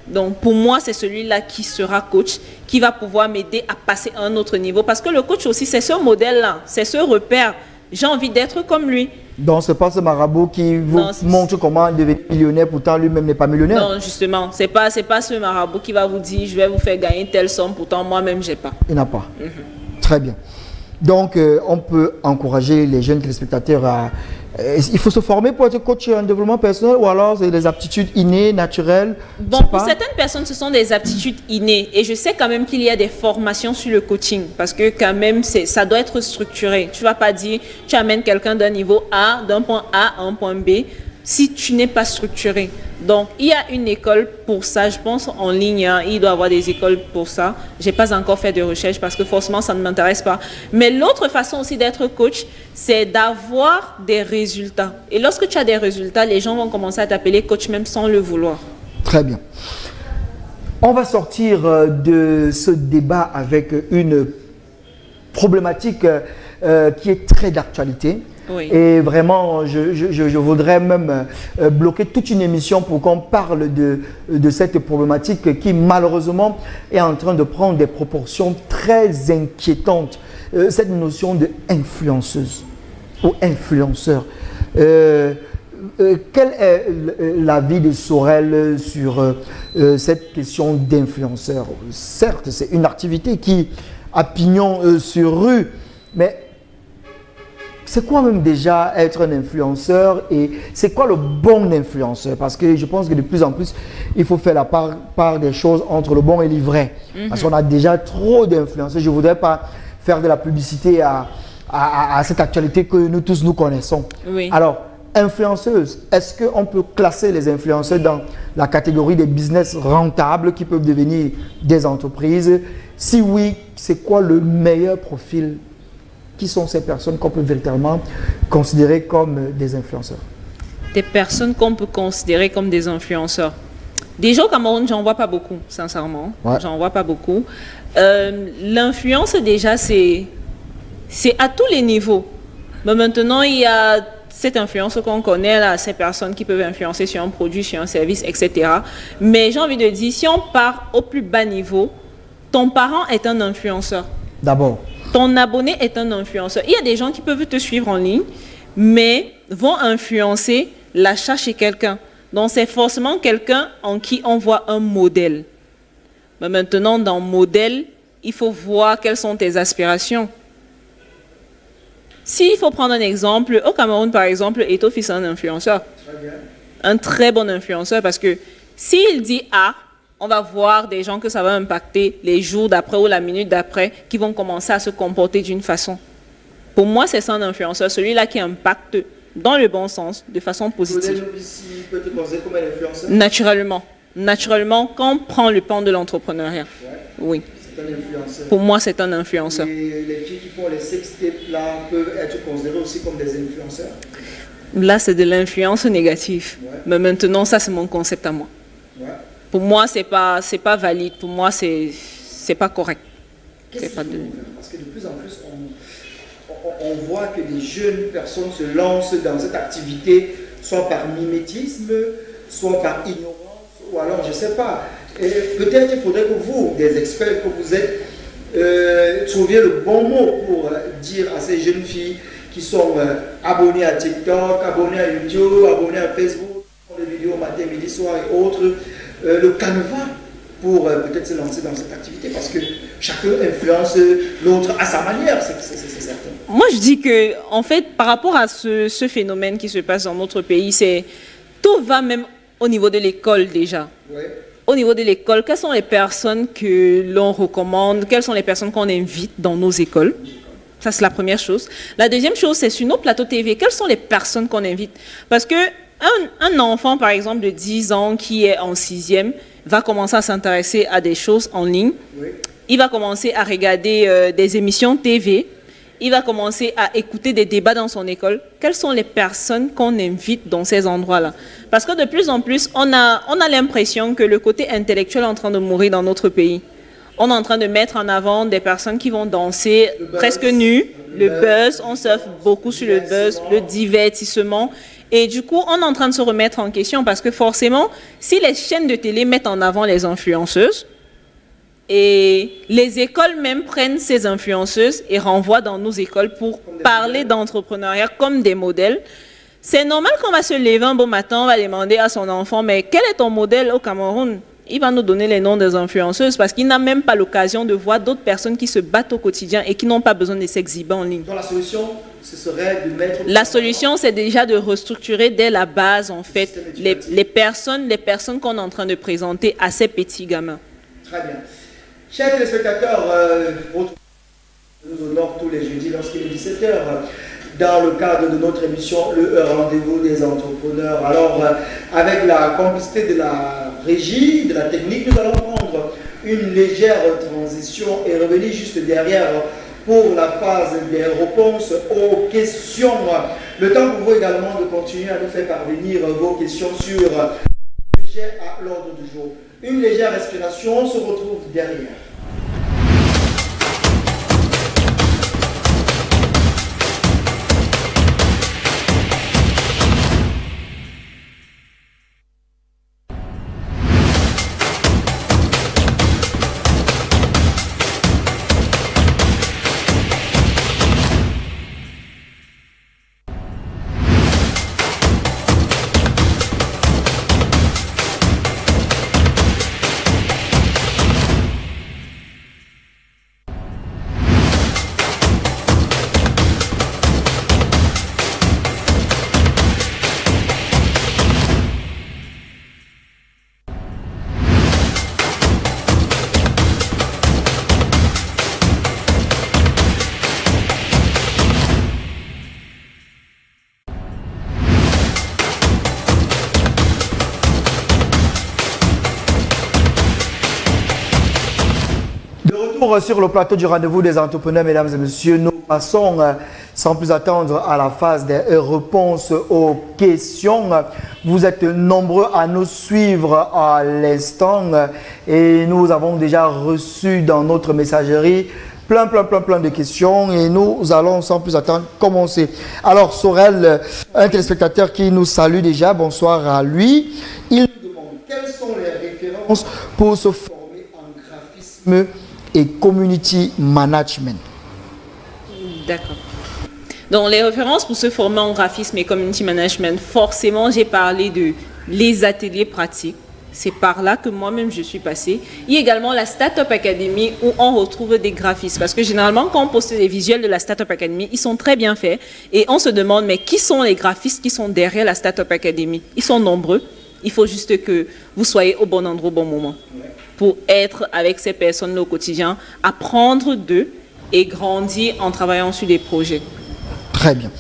Donc, pour moi, c'est celui-là qui sera coach, qui va pouvoir m'aider à passer à un autre niveau. Parce que le coach aussi, c'est ce modèle-là, c'est ce repère. J'ai envie d'être comme lui. Donc, ce n'est pas ce marabout qui vous montre comment devenir millionnaire, pourtant lui-même n'est pas millionnaire. Non, justement, ce n'est pas ce marabout qui va vous dire, je vais vous faire gagner telle somme, pourtant moi-même, je n'ai pas. Il n'a pas. Très bien. Donc, on peut encourager les jeunes téléspectateurs à... il faut se former pour être coach en développement personnel ou alors c'est des aptitudes innées, naturelles? Bon, pour certaines personnes, ce sont des aptitudes innées. Et je sais quand même qu'il y a des formations sur le coaching parce que quand même, ça doit être structuré. Tu ne vas pas dire, tu amènes quelqu'un d'un niveau A, d'un point A à un point B, si tu n'es pas structuré. Donc, il y a une école pour ça, je pense, en ligne. Hein, il doit y avoir des écoles pour ça. Je n'ai pas encore fait de recherche parce que forcément, ça ne m'intéresse pas. Mais l'autre façon aussi d'être coach, c'est d'avoir des résultats. Et lorsque tu as des résultats, les gens vont commencer à t'appeler coach même sans le vouloir. Très bien. On va sortir de ce débat avec une problématique qui est très d'actualité. Oui. Et vraiment, je voudrais même bloquer toute une émission pour qu'on parle de cette problématique qui malheureusement est en train de prendre des proportions très inquiétantes. Cette notion de influenceuse ou influenceur. Quel est l'avis de Sorel sur cette question d'influenceur? Certes, c'est une activité qui a pignon sur rue, mais c'est quoi même déjà être un influenceur et c'est quoi le bon influenceur? Parce que je pense que de plus en plus, il faut faire la part des choses entre le bon et l'ivraie. Parce qu'on a déjà trop d'influenceurs. Je ne voudrais pas faire de la publicité à cette actualité que nous tous nous connaissons. Oui. Alors, influenceuse, est-ce qu'on peut classer les influenceurs dans la catégorie des business rentables qui peuvent devenir des entreprises? Si oui, c'est quoi le meilleur profil? Qui sont ces personnes qu'on peut véritablement considérer comme des influenceurs? Des personnes qu'on peut considérer comme des influenceurs. Déjà au Cameroun, j'en vois pas beaucoup, sincèrement. J'en vois pas beaucoup. L'influence, déjà, c'est à tous les niveaux. Mais maintenant, il y a cette influence qu'on connaît, là, ces personnes qui peuvent influencer sur un produit, sur un service, etc. Mais j'ai envie de dire, si on part au plus bas niveau, ton parent est un influenceur. D'abord. Ton abonné est un influenceur. Il y a des gens qui peuvent te suivre en ligne, mais vont influencer l'achat chez quelqu'un. Donc, c'est forcément quelqu'un en qui on voit un modèle. Mais maintenant, dans modèle, il faut voir quelles sont tes aspirations. S'il faut prendre un exemple, au Cameroun, par exemple, Eto'o Fils est un influenceur. Un très bon influenceur parce que s'il dit A, on va voir des gens que ça va impacter les jours d'après ou la minute d'après qui vont commencer à se comporter d'une façon. Pour moi, c'est ça un influenceur, celui-là qui impacte dans le bon sens, de façon positive. Peut te considérer comme un influenceur? Naturellement. Naturellement, quand on prend le pan de l'entrepreneuriat. Oui. C'est un influenceur. Pour moi, c'est un influenceur. Et les filles qui font les sextapes là peuvent être considérées aussi comme des influenceurs? Là, c'est de l'influence négative. Ouais. Mais maintenant, ça, c'est mon concept à moi. Ouais. Pour moi, c'est pas valide. Pour moi, c'est pas correct. Qu'est-ce qu'il faut faire? Parce que de plus en plus, on voit que des jeunes personnes se lancent dans cette activité, soit par mimétisme, soit par ignorance, ou alors, je ne sais pas. Peut-être il faudrait que vous, des experts que vous êtes, trouviez le bon mot pour dire à ces jeunes filles qui sont abonnées à TikTok, abonnées à YouTube, abonnées à Facebook, font des vidéos matin, midi, soir et autres, le canevas pour peut-être se lancer dans cette activité, parce que chacun influence l'autre à sa manière, c'est certain. Moi, je dis que, en fait, par rapport à ce phénomène qui se passe dans notre pays, tout va même au niveau de l'école déjà. Ouais. Au niveau de l'école, quelles sont les personnes que l'on recommande, quelles sont les personnes qu'on invite dans nos écoles? Ça, c'est la première chose. La deuxième chose, c'est sur nos plateaux TV, quelles sont les personnes qu'on invite? Parce que un enfant, par exemple, de 10 ans qui est en 6e, va commencer à s'intéresser à des choses en ligne. Oui. Il va commencer à regarder des émissions TV. Il va commencer à écouter des débats dans son école. Quelles sont les personnes qu'on invite dans ces endroits-là? Parce que de plus en plus, on a l'impression que le côté intellectuel est en train de mourir dans notre pays. On est en train de mettre en avant des personnes qui vont danser presque nues. Le buzz, on surfe beaucoup sur le buzz, le divertissement. Et du coup, on est en train de se remettre en question parce que forcément, si les chaînes de télé mettent en avant les influenceuses, et les écoles même prennent ces influenceuses et renvoient dans nos écoles pour parler d'entrepreneuriat comme des modèles, c'est normal qu'on va se lever un beau matin, on va demander à son enfant, mais quel est ton modèle au Cameroun? Il va nous donner les noms des influenceuses parce qu'il n'a même pas l'occasion de voir d'autres personnes qui se battent au quotidien et qui n'ont pas besoin de s'exhiber en ligne. Donc la solution, ce serait de mettre... La solution, c'est déjà de restructurer dès la base, en fait, les personnes qu'on est en train de présenter à ces petits gamins. Très bien. Chers téléspectateurs, nous honore tous les jeudis lorsqu'il est 17h dans le cadre de notre émission Le Rendez-vous des entrepreneurs. Alors, avec la complicité de la régie, de la technique, nous allons prendre une légère transition et revenir juste derrière pour la phase des réponses aux questions. Le temps pour vous également de continuer à nous faire parvenir vos questions sur le sujet à l'ordre du jour. Une légère respiration, on se retrouve derrière. Sur le plateau du rendez-vous des entrepreneurs, mesdames et messieurs, nous passons sans plus attendre à la phase des réponses aux questions. Vous êtes nombreux à nous suivre à l'instant et nous avons déjà reçu dans notre messagerie plein de questions et nous allons sans plus attendre commencer. Alors Sorel, un téléspectateur qui nous salue déjà, bonsoir à lui. Il nous demande quelles sont les références pour se former en graphisme et community management. D'accord. Donc, les références pour se former en graphisme et community management, forcément, j'ai parlé de les ateliers pratiques. c'est par là que moi-même je suis passée. Il y a également la Startup Academy où on retrouve des graphistes. Parce que généralement, quand on poste les visuels de la Startup Academy, ils sont très bien faits. Et on se demande, mais qui sont les graphistes qui sont derrière la Startup Academy? Ils sont nombreux. Il faut juste que vous soyez au bon endroit au bon moment pour être avec ces personnes-là au quotidien, apprendre d'eux et grandir en travaillant sur des projets. Très bien.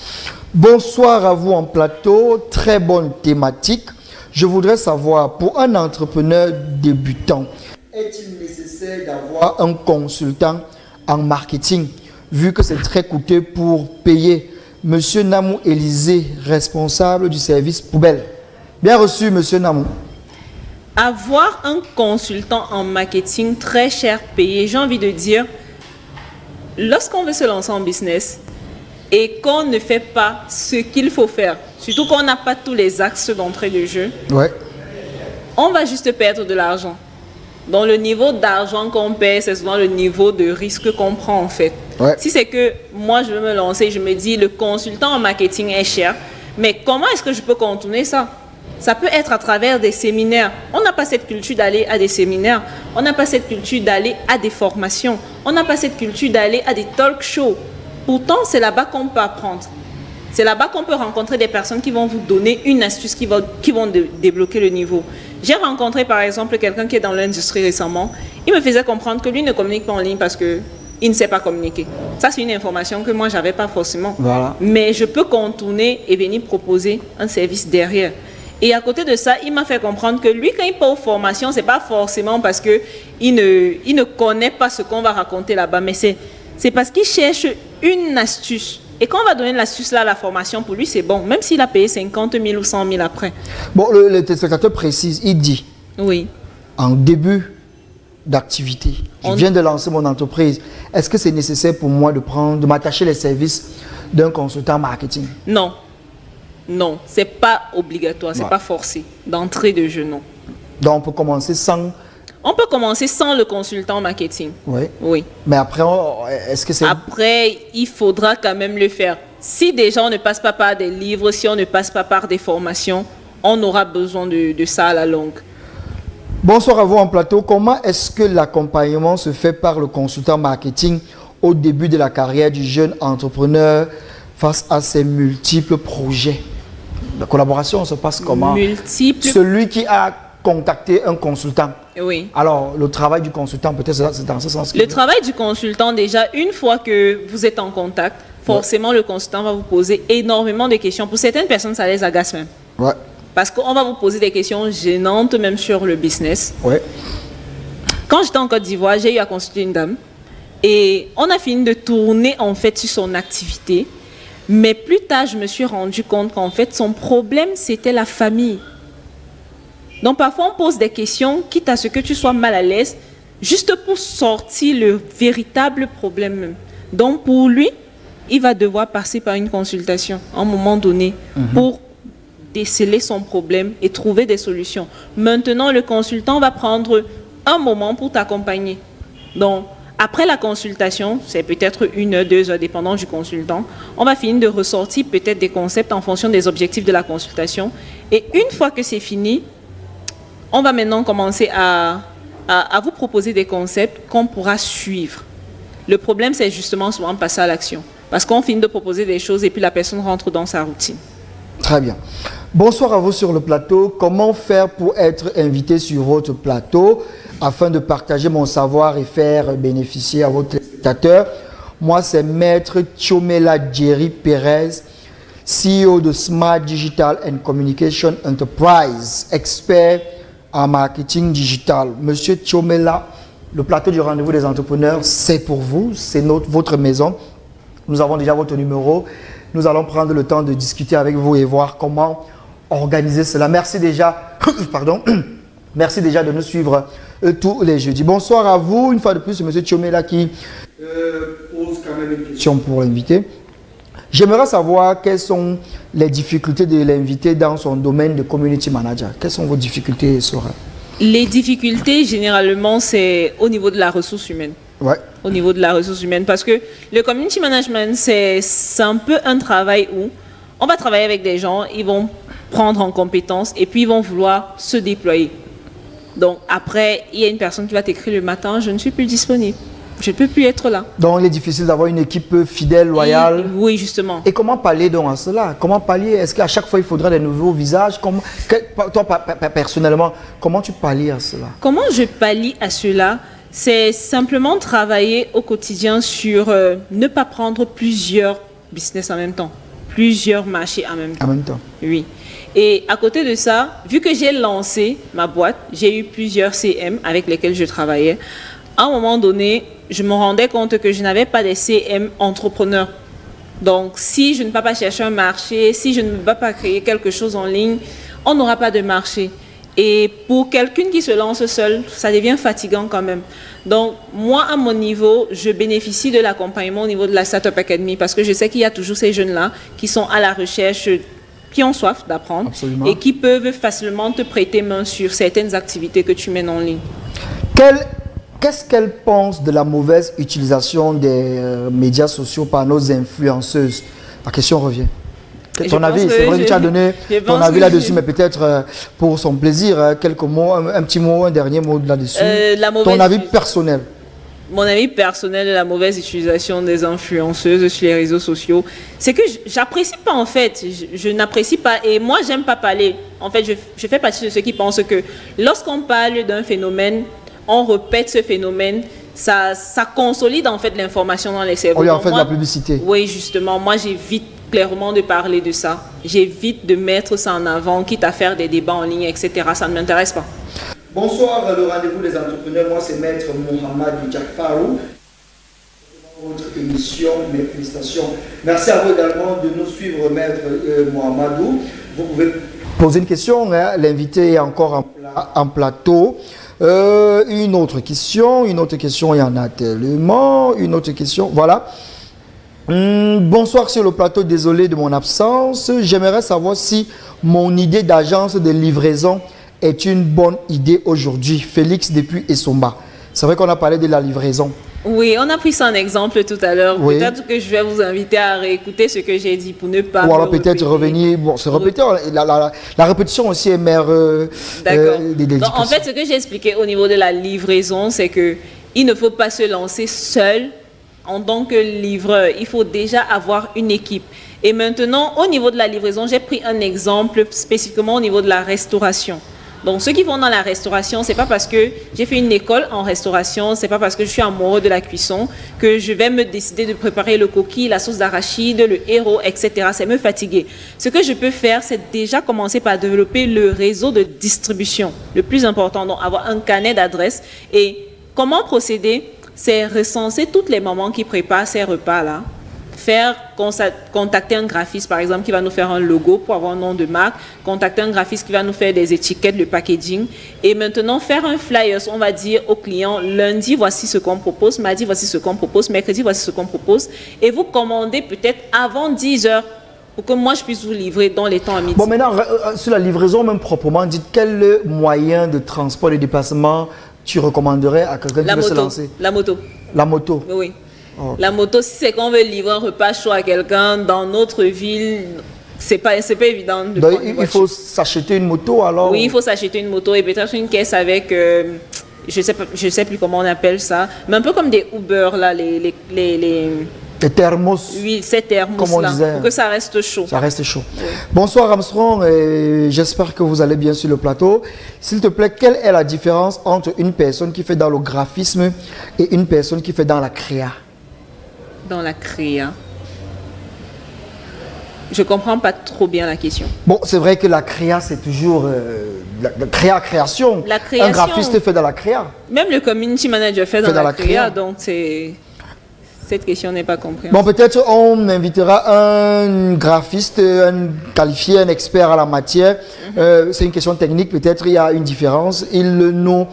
Bonsoir à vous en plateau. Très bonne thématique. Je voudrais savoir, pour un entrepreneur débutant, est-il nécessaire d'avoir un consultant en marketing, vu que c'est très coûteux pour payer? Monsieur Namou Élisée, responsable du service poubelle. Bien reçu, monsieur Namou. Avoir un consultant en marketing très cher payé, j'ai envie de dire, lorsqu'on veut se lancer en business et qu'on ne fait pas ce qu'il faut faire, surtout qu'on n'a pas tous les axes d'entrée de jeu, ouais, on va juste perdre de l'argent. Donc le niveau d'argent qu'on paie, c'est souvent le niveau de risque qu'on prend en fait. Ouais. Si c'est que moi je veux me lancer, je me dis le consultant en marketing est cher, mais comment est-ce que je peux contourner ça? Ça peut être à travers des séminaires. On n'a pas cette culture d'aller à des séminaires. On n'a pas cette culture d'aller à des formations. On n'a pas cette culture d'aller à des talk shows. Pourtant, c'est là-bas qu'on peut apprendre. C'est là-bas qu'on peut rencontrer des personnes qui vont vous donner une astuce, qui vont débloquer le niveau. J'ai rencontré par exemple quelqu'un qui est dans l'industrie récemment. Il me faisait comprendre que lui ne communique pas en ligne parce qu'il ne sait pas communiquer. Ça, c'est une information que moi, je n'avais pas forcément. Voilà. Mais je peux contourner et venir proposer un service derrière. Et à côté de ça, il m'a fait comprendre que lui, quand il part aux formations, ce n'est pas forcément parce qu'il ne connaît pas ce qu'on va raconter là-bas, mais c'est parce qu'il cherche une astuce. Et quand on va donner l'astuce là à la formation, pour lui, c'est bon, même s'il a payé 50 000 ou 100 000 après. Bon, le téléspectateur précise, il dit, oui, en début d'activité, je viens de lancer mon entreprise, est-ce que c'est nécessaire pour moi de m'attacher les services d'un consultant marketing? Non. Non, ce n'est pas obligatoire, ce n'est pas forcé. D'entrée de jeu, non. Donc, on peut commencer sans... On peut commencer sans le consultant marketing. Oui. Oui. Mais après, est-ce que c'est... Après, il faudra quand même le faire. Si déjà on ne passe pas par des livres, si on ne passe pas par des formations, on aura besoin de ça à la longue. Bonsoir à vous en plateau. Comment est-ce que l'accompagnement se fait par le consultant marketing au début de la carrière du jeune entrepreneur face à ses multiples projets? La collaboration se passe comment? Multiples. Celui qui a contacté un consultant. Oui. Alors, le travail du consultant, peut-être c'est dans ce sens. Le travail du consultant, déjà, une fois que vous êtes en contact, forcément, le consultant va vous poser énormément de questions. Pour certaines personnes, ça les agace même. Ouais. Parce qu'on va vous poser des questions gênantes, même sur le business. Ouais. Quand j'étais en Côte d'Ivoire, j'ai eu à consulter une dame. Et on a fini de tourner, en fait, sur son activité. Mais plus tard, je me suis rendu compte qu'en fait, son problème, c'était la famille. Donc, parfois, on pose des questions, quitte à ce que tu sois mal à l'aise, juste pour sortir le véritable problème. Donc, pour lui, il va devoir passer par une consultation à un moment donné pour déceler son problème et trouver des solutions. Maintenant, le consultant va prendre un moment pour t'accompagner. Donc, après la consultation, c'est peut-être 1 heure, 2 heures, dépendant du consultant, on va finir de ressortir peut-être des concepts en fonction des objectifs de la consultation. Et une fois que c'est fini, on va maintenant commencer à vous proposer des concepts qu'on pourra suivre. Le problème, c'est justement souvent passer à l'action. Parce qu'on finit de proposer des choses et puis la personne rentre dans sa routine. Très bien. Bonsoir à vous sur le plateau. Comment faire pour être invité sur votre plateau afin de partager mon savoir et faire bénéficier à vos téléspectateurs? Moi, c'est Maître Tchomela Jerry Perez, CEO de Smart Digital and Communication Enterprise, expert en marketing digital. Monsieur Tchomela, le plateau du rendez-vous des entrepreneurs, c'est pour vous, c'est votre maison. Nous avons déjà votre numéro. Nous allons prendre le temps de discuter avec vous et voir comment organiser cela. Merci déjà, pardon, merci déjà de nous suivre tous les jeudis. Bonsoir à vous. Une fois de plus, c'est M. Tchomela qui pose quand même une question pour l'invité. J'aimerais savoir quelles sont les difficultés de l'invité dans son domaine de community manager. Quelles sont vos difficultés, Sora? Les difficultés, généralement, c'est au niveau de la ressource humaine. Ouais. Au niveau de la ressource humaine. Parce que le community management, c'est un peu un travail où on va travailler avec des gens, ils vont prendre en compétence et puis ils vont vouloir se déployer. Donc après, il y a une personne qui va t'écrire le matin, je ne suis plus disponible. Je ne peux plus être là. Donc, il est difficile d'avoir une équipe fidèle, loyale. Oui, justement. Et comment pallier donc à cela? Comment pallier? Est-ce qu'à chaque fois, il faudra des nouveaux visages? Toi, personnellement, comment tu pallies à cela? Comment je pallie à cela? C'est simplement travailler au quotidien sur ne pas prendre plusieurs business en même temps, plusieurs marchés en même temps. En même temps. Oui. Et à côté de ça, vu que j'ai lancé ma boîte, j'ai eu plusieurs CM avec lesquels je travaillais. À un moment donné, je me rendais compte que je n'avais pas des CM entrepreneurs. Donc, si je ne peux pas chercher un marché, si je ne peux pas créer quelque chose en ligne, on n'aura pas de marché. Et pour quelqu'un qui se lance seul, ça devient fatigant quand même. Donc, moi, à mon niveau, je bénéficie de l'accompagnement au niveau de la Startup Academy parce que je sais qu'il y a toujours ces jeunes-là qui sont à la recherche, qui ont soif d'apprendre et qui peuvent facilement te prêter main sur certaines activités que tu mènes en ligne. Qu'est-ce qu'elle pense de la mauvaise utilisation des médias sociaux par nos influenceuses? La question revient. Ton avis, c'est vrai que tu as donné ton avis là-dessus, mais peut-être pour son plaisir, quelques mots, un petit mot, un dernier mot là-dessus. Ton avis personnel. Mon avis personnel de la mauvaise utilisation des influenceuses sur les réseaux sociaux, c'est que j'apprécie pas en fait. Je n'apprécie pas. Et moi, j'aime pas parler. En fait, je fais partie de ceux qui pensent que lorsqu'on parle d'un phénomène, on répète ce phénomène, ça consolide en fait l'information dans les cerveaux. On lui en fait de la publicité. Oui, justement. Moi, j'évite clairement de parler de ça. J'évite de mettre ça en avant, quitte à faire des débats en ligne, etc. Ça ne m'intéresse pas. Bonsoir, le rendez-vous des entrepreneurs. Moi, c'est Maître Mohamed Jafarou. Votre émission, mes félicitations. Merci à vous également de nous suivre, Maître Mohamedou. Vous pouvez poser une question. Hein? L'invité est encore en plateau. Une autre question, il y en a tellement. Une autre question, voilà. Bonsoir sur le plateau, désolé de mon absence. J'aimerais savoir si mon idée d'agence de livraison est une bonne idée aujourd'hui. Félix depuis Essomba. C'est vrai qu'on a parlé de la livraison. Oui, on a pris ça en exemple tout à l'heure. Oui. Peut-être que je vais vous inviter à réécouter ce que j'ai dit pour ne pas... Ou alors peut-être revenir, bon, se répéter. La répétition aussi est mère des Donc, en fait, ce que j'ai expliqué au niveau de la livraison, c'est qu'il ne faut pas se lancer seul en tant que livreur. Il faut déjà avoir une équipe. Et maintenant, au niveau de la livraison, j'ai pris un exemple spécifiquement au niveau de la restauration. Donc, ceux qui vont dans la restauration, c'est pas parce que j'ai fait une école en restauration, c'est pas parce que je suis amoureux de la cuisson que je vais me décider de préparer le coquille, la sauce d'arachide, le héros, etc. C'est me fatiguer. Ce que je peux faire, c'est déjà commencer par développer le réseau de distribution. Le plus important, donc avoir un carnet d'adresses. Et comment procéder? C'est recenser toutes les mamans qui préparent ces repas-là. Contacter un graphiste, par exemple, qui va nous faire un logo pour avoir un nom de marque, contacter un graphiste qui va nous faire des étiquettes, le packaging, et maintenant faire un flyer. On va dire au client, lundi, voici ce qu'on propose, mardi, voici ce qu'on propose, mercredi, voici ce qu'on propose, et vous commandez peut-être avant 10 heures pour que moi, je puisse vous livrer dans les temps à midi. Bon, maintenant, sur la livraison même proprement, dites quel moyen de transport et de déplacement tu recommanderais à quelqu'un qui veut se lancer? La moto. La moto? Oui. Oh. La moto, si c'est qu'on veut livrer un repas chaud à quelqu'un dans notre ville, c'est pas évident. Donc, il faut s'acheter une moto alors? Oui, il faut s'acheter une moto et peut-être une caisse avec, je sais plus comment on appelle ça, mais un peu comme des Uber, là, les thermos. Oui, ces thermos-là, pour que ça reste chaud. Ça reste chaud. Oui. Bonsoir Armstrong, j'espère que vous allez bien sur le plateau. S'il te plaît, quelle est la différence entre une personne qui fait dans le graphisme et une personne qui fait dans la créa? Dans la créa. Je ne comprends pas trop bien la question. Bon, c'est vrai que la créa, c'est toujours la création. La création. Un graphiste fait dans la créa. Même le community manager fait dans la créa, donc cette question n'est pas comprise. Bon, peut-être on invitera un graphiste, un qualifié, un expert à la matière. C'est une question technique, peut-être il y a une différence. Il nous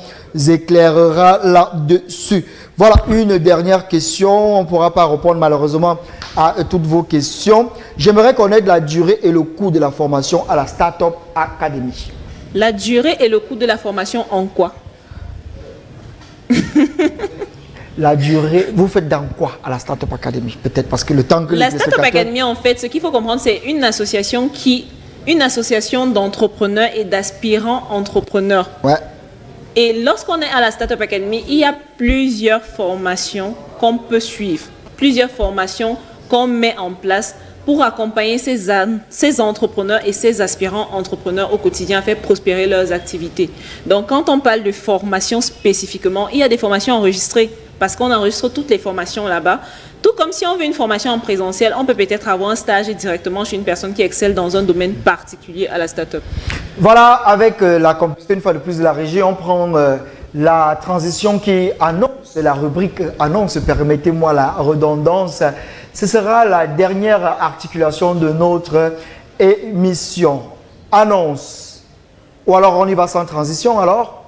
éclairera là-dessus. Voilà une dernière question. On ne pourra pas répondre malheureusement à toutes vos questions. J'aimerais connaître la durée et le coût de la formation à la Startup Academy. La durée et le coût de la formation en quoi? La durée, vous faites dans quoi à la Startup Academy? Peut-être parce que le temps que la Startup Academy, en fait, ce qu'il faut comprendre, c'est une association d'entrepreneurs et d'aspirants entrepreneurs. Ouais. Et lorsqu'on est à la Startup Academy, il y a plusieurs formations qu'on peut suivre, plusieurs formations qu'on met en place pour accompagner ces entrepreneurs et ces aspirants entrepreneurs au quotidien à faire prospérer leurs activités. Donc, quand on parle de formation spécifiquement, il y a des formations enregistrées parce qu'on enregistre toutes les formations là-bas. Tout comme si on veut une formation en présentiel, on peut peut-être avoir un stage directement chez une personne qui excelle dans un domaine particulier à la start-up. Voilà, avec la complicité une fois de plus de la régie, on prend la transition qui annonce, la rubrique annonce, permettez-moi la redondance. Ce sera la dernière articulation de notre émission. Annonce. Ou alors on y va sans transition alors?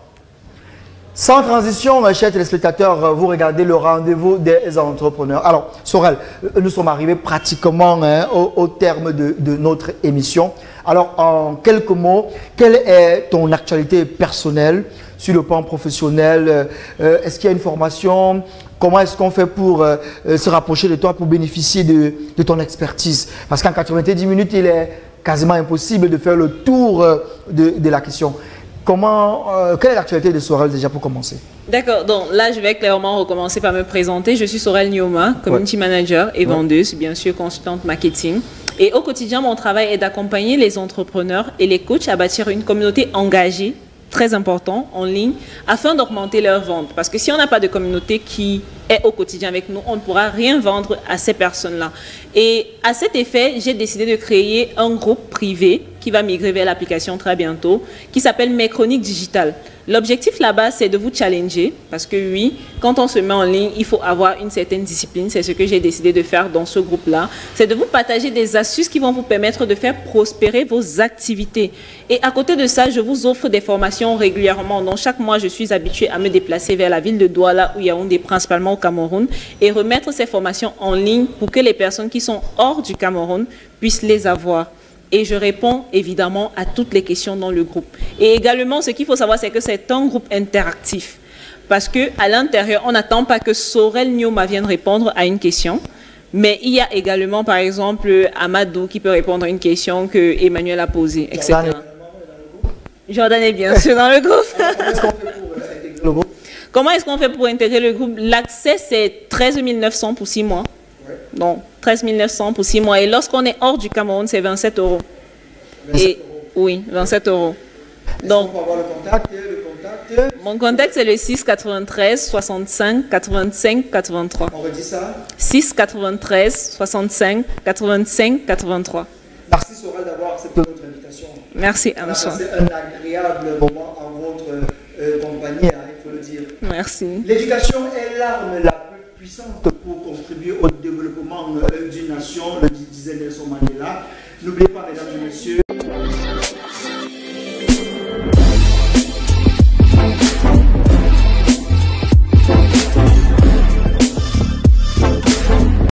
Sans transition, chers téléspectateurs, vous regardez le rendez-vous des entrepreneurs. Alors, Sorel, nous sommes arrivés pratiquement au terme de notre émission. Alors, en quelques mots, quelle est ton actualité personnelle sur le plan professionnel? Est-ce qu'il y a une formation? Comment est-ce qu'on fait pour se rapprocher de toi, pour bénéficier de ton expertise? Parce qu'en 90 minutes, il est quasiment impossible de faire le tour de la question. Quelle est l'actualité de Sorel déjà pour commencer? D'accord, donc là je vais clairement recommencer par me présenter. Je suis Sorel Nyoma, Community Manager et vendeuse, bien sûr consultante marketing. Et au quotidien, mon travail est d'accompagner les entrepreneurs et les coachs à bâtir une communauté engagée, très important, en ligne, afin d'augmenter leurs ventes. Parce que si on n'a pas de communauté qui est au quotidien avec nous, on ne pourra rien vendre à ces personnes-là. Et à cet effet, j'ai décidé de créer un groupe privé qui va migrer vers l'application très bientôt, qui s'appelle Mes Chroniques Digitales. L'objectif là-bas, c'est de vous challenger, parce que oui, quand on se met en ligne, il faut avoir une certaine discipline. C'est ce que j'ai décidé de faire dans ce groupe-là. C'est de vous partager des astuces qui vont vous permettre de faire prospérer vos activités. Et à côté de ça, je vous offre des formations régulièrement. Donc chaque mois, je suis habituée à me déplacer vers la ville de Douala, ou Yaoundé, principalement au Cameroun, et remettre ces formations en ligne pour que les personnes qui sont hors du Cameroun puissent les avoir. Et je réponds évidemment à toutes les questions dans le groupe. Et également, ce qu'il faut savoir, c'est que c'est un groupe interactif. Parce qu'à l'intérieur, on n'attend pas que Sorel Nyoma vienne répondre à une question. Mais il y a également, par exemple, Amadou qui peut répondre à une question que Emmanuel a posée, etc. Jordan est bien sûr dans le groupe. Comment est-ce qu'on fait pour intégrer le groupe? L'accès, c'est 13 900 pour 6 mois. Donc, 13 900 pour 6 mois. Et lorsqu'on est hors du Cameroun, c'est 27 euros. 27 euros. Oui, 27 euros. Donc, on peut avoir le contact. Mon contact, c'est le 6 93 65 85 83. On redit ça? 6 93 65 85 83. Merci Sorel d'avoir accepté notre invitation. Merci Amson. C'est un agréable moment en votre compagnie, il faut le dire. Merci. L'éducation est l'arme la plus puissante pour contribuer au développement d'une nation, le disait Nelson Mandela. N'oubliez pas, mesdames et messieurs,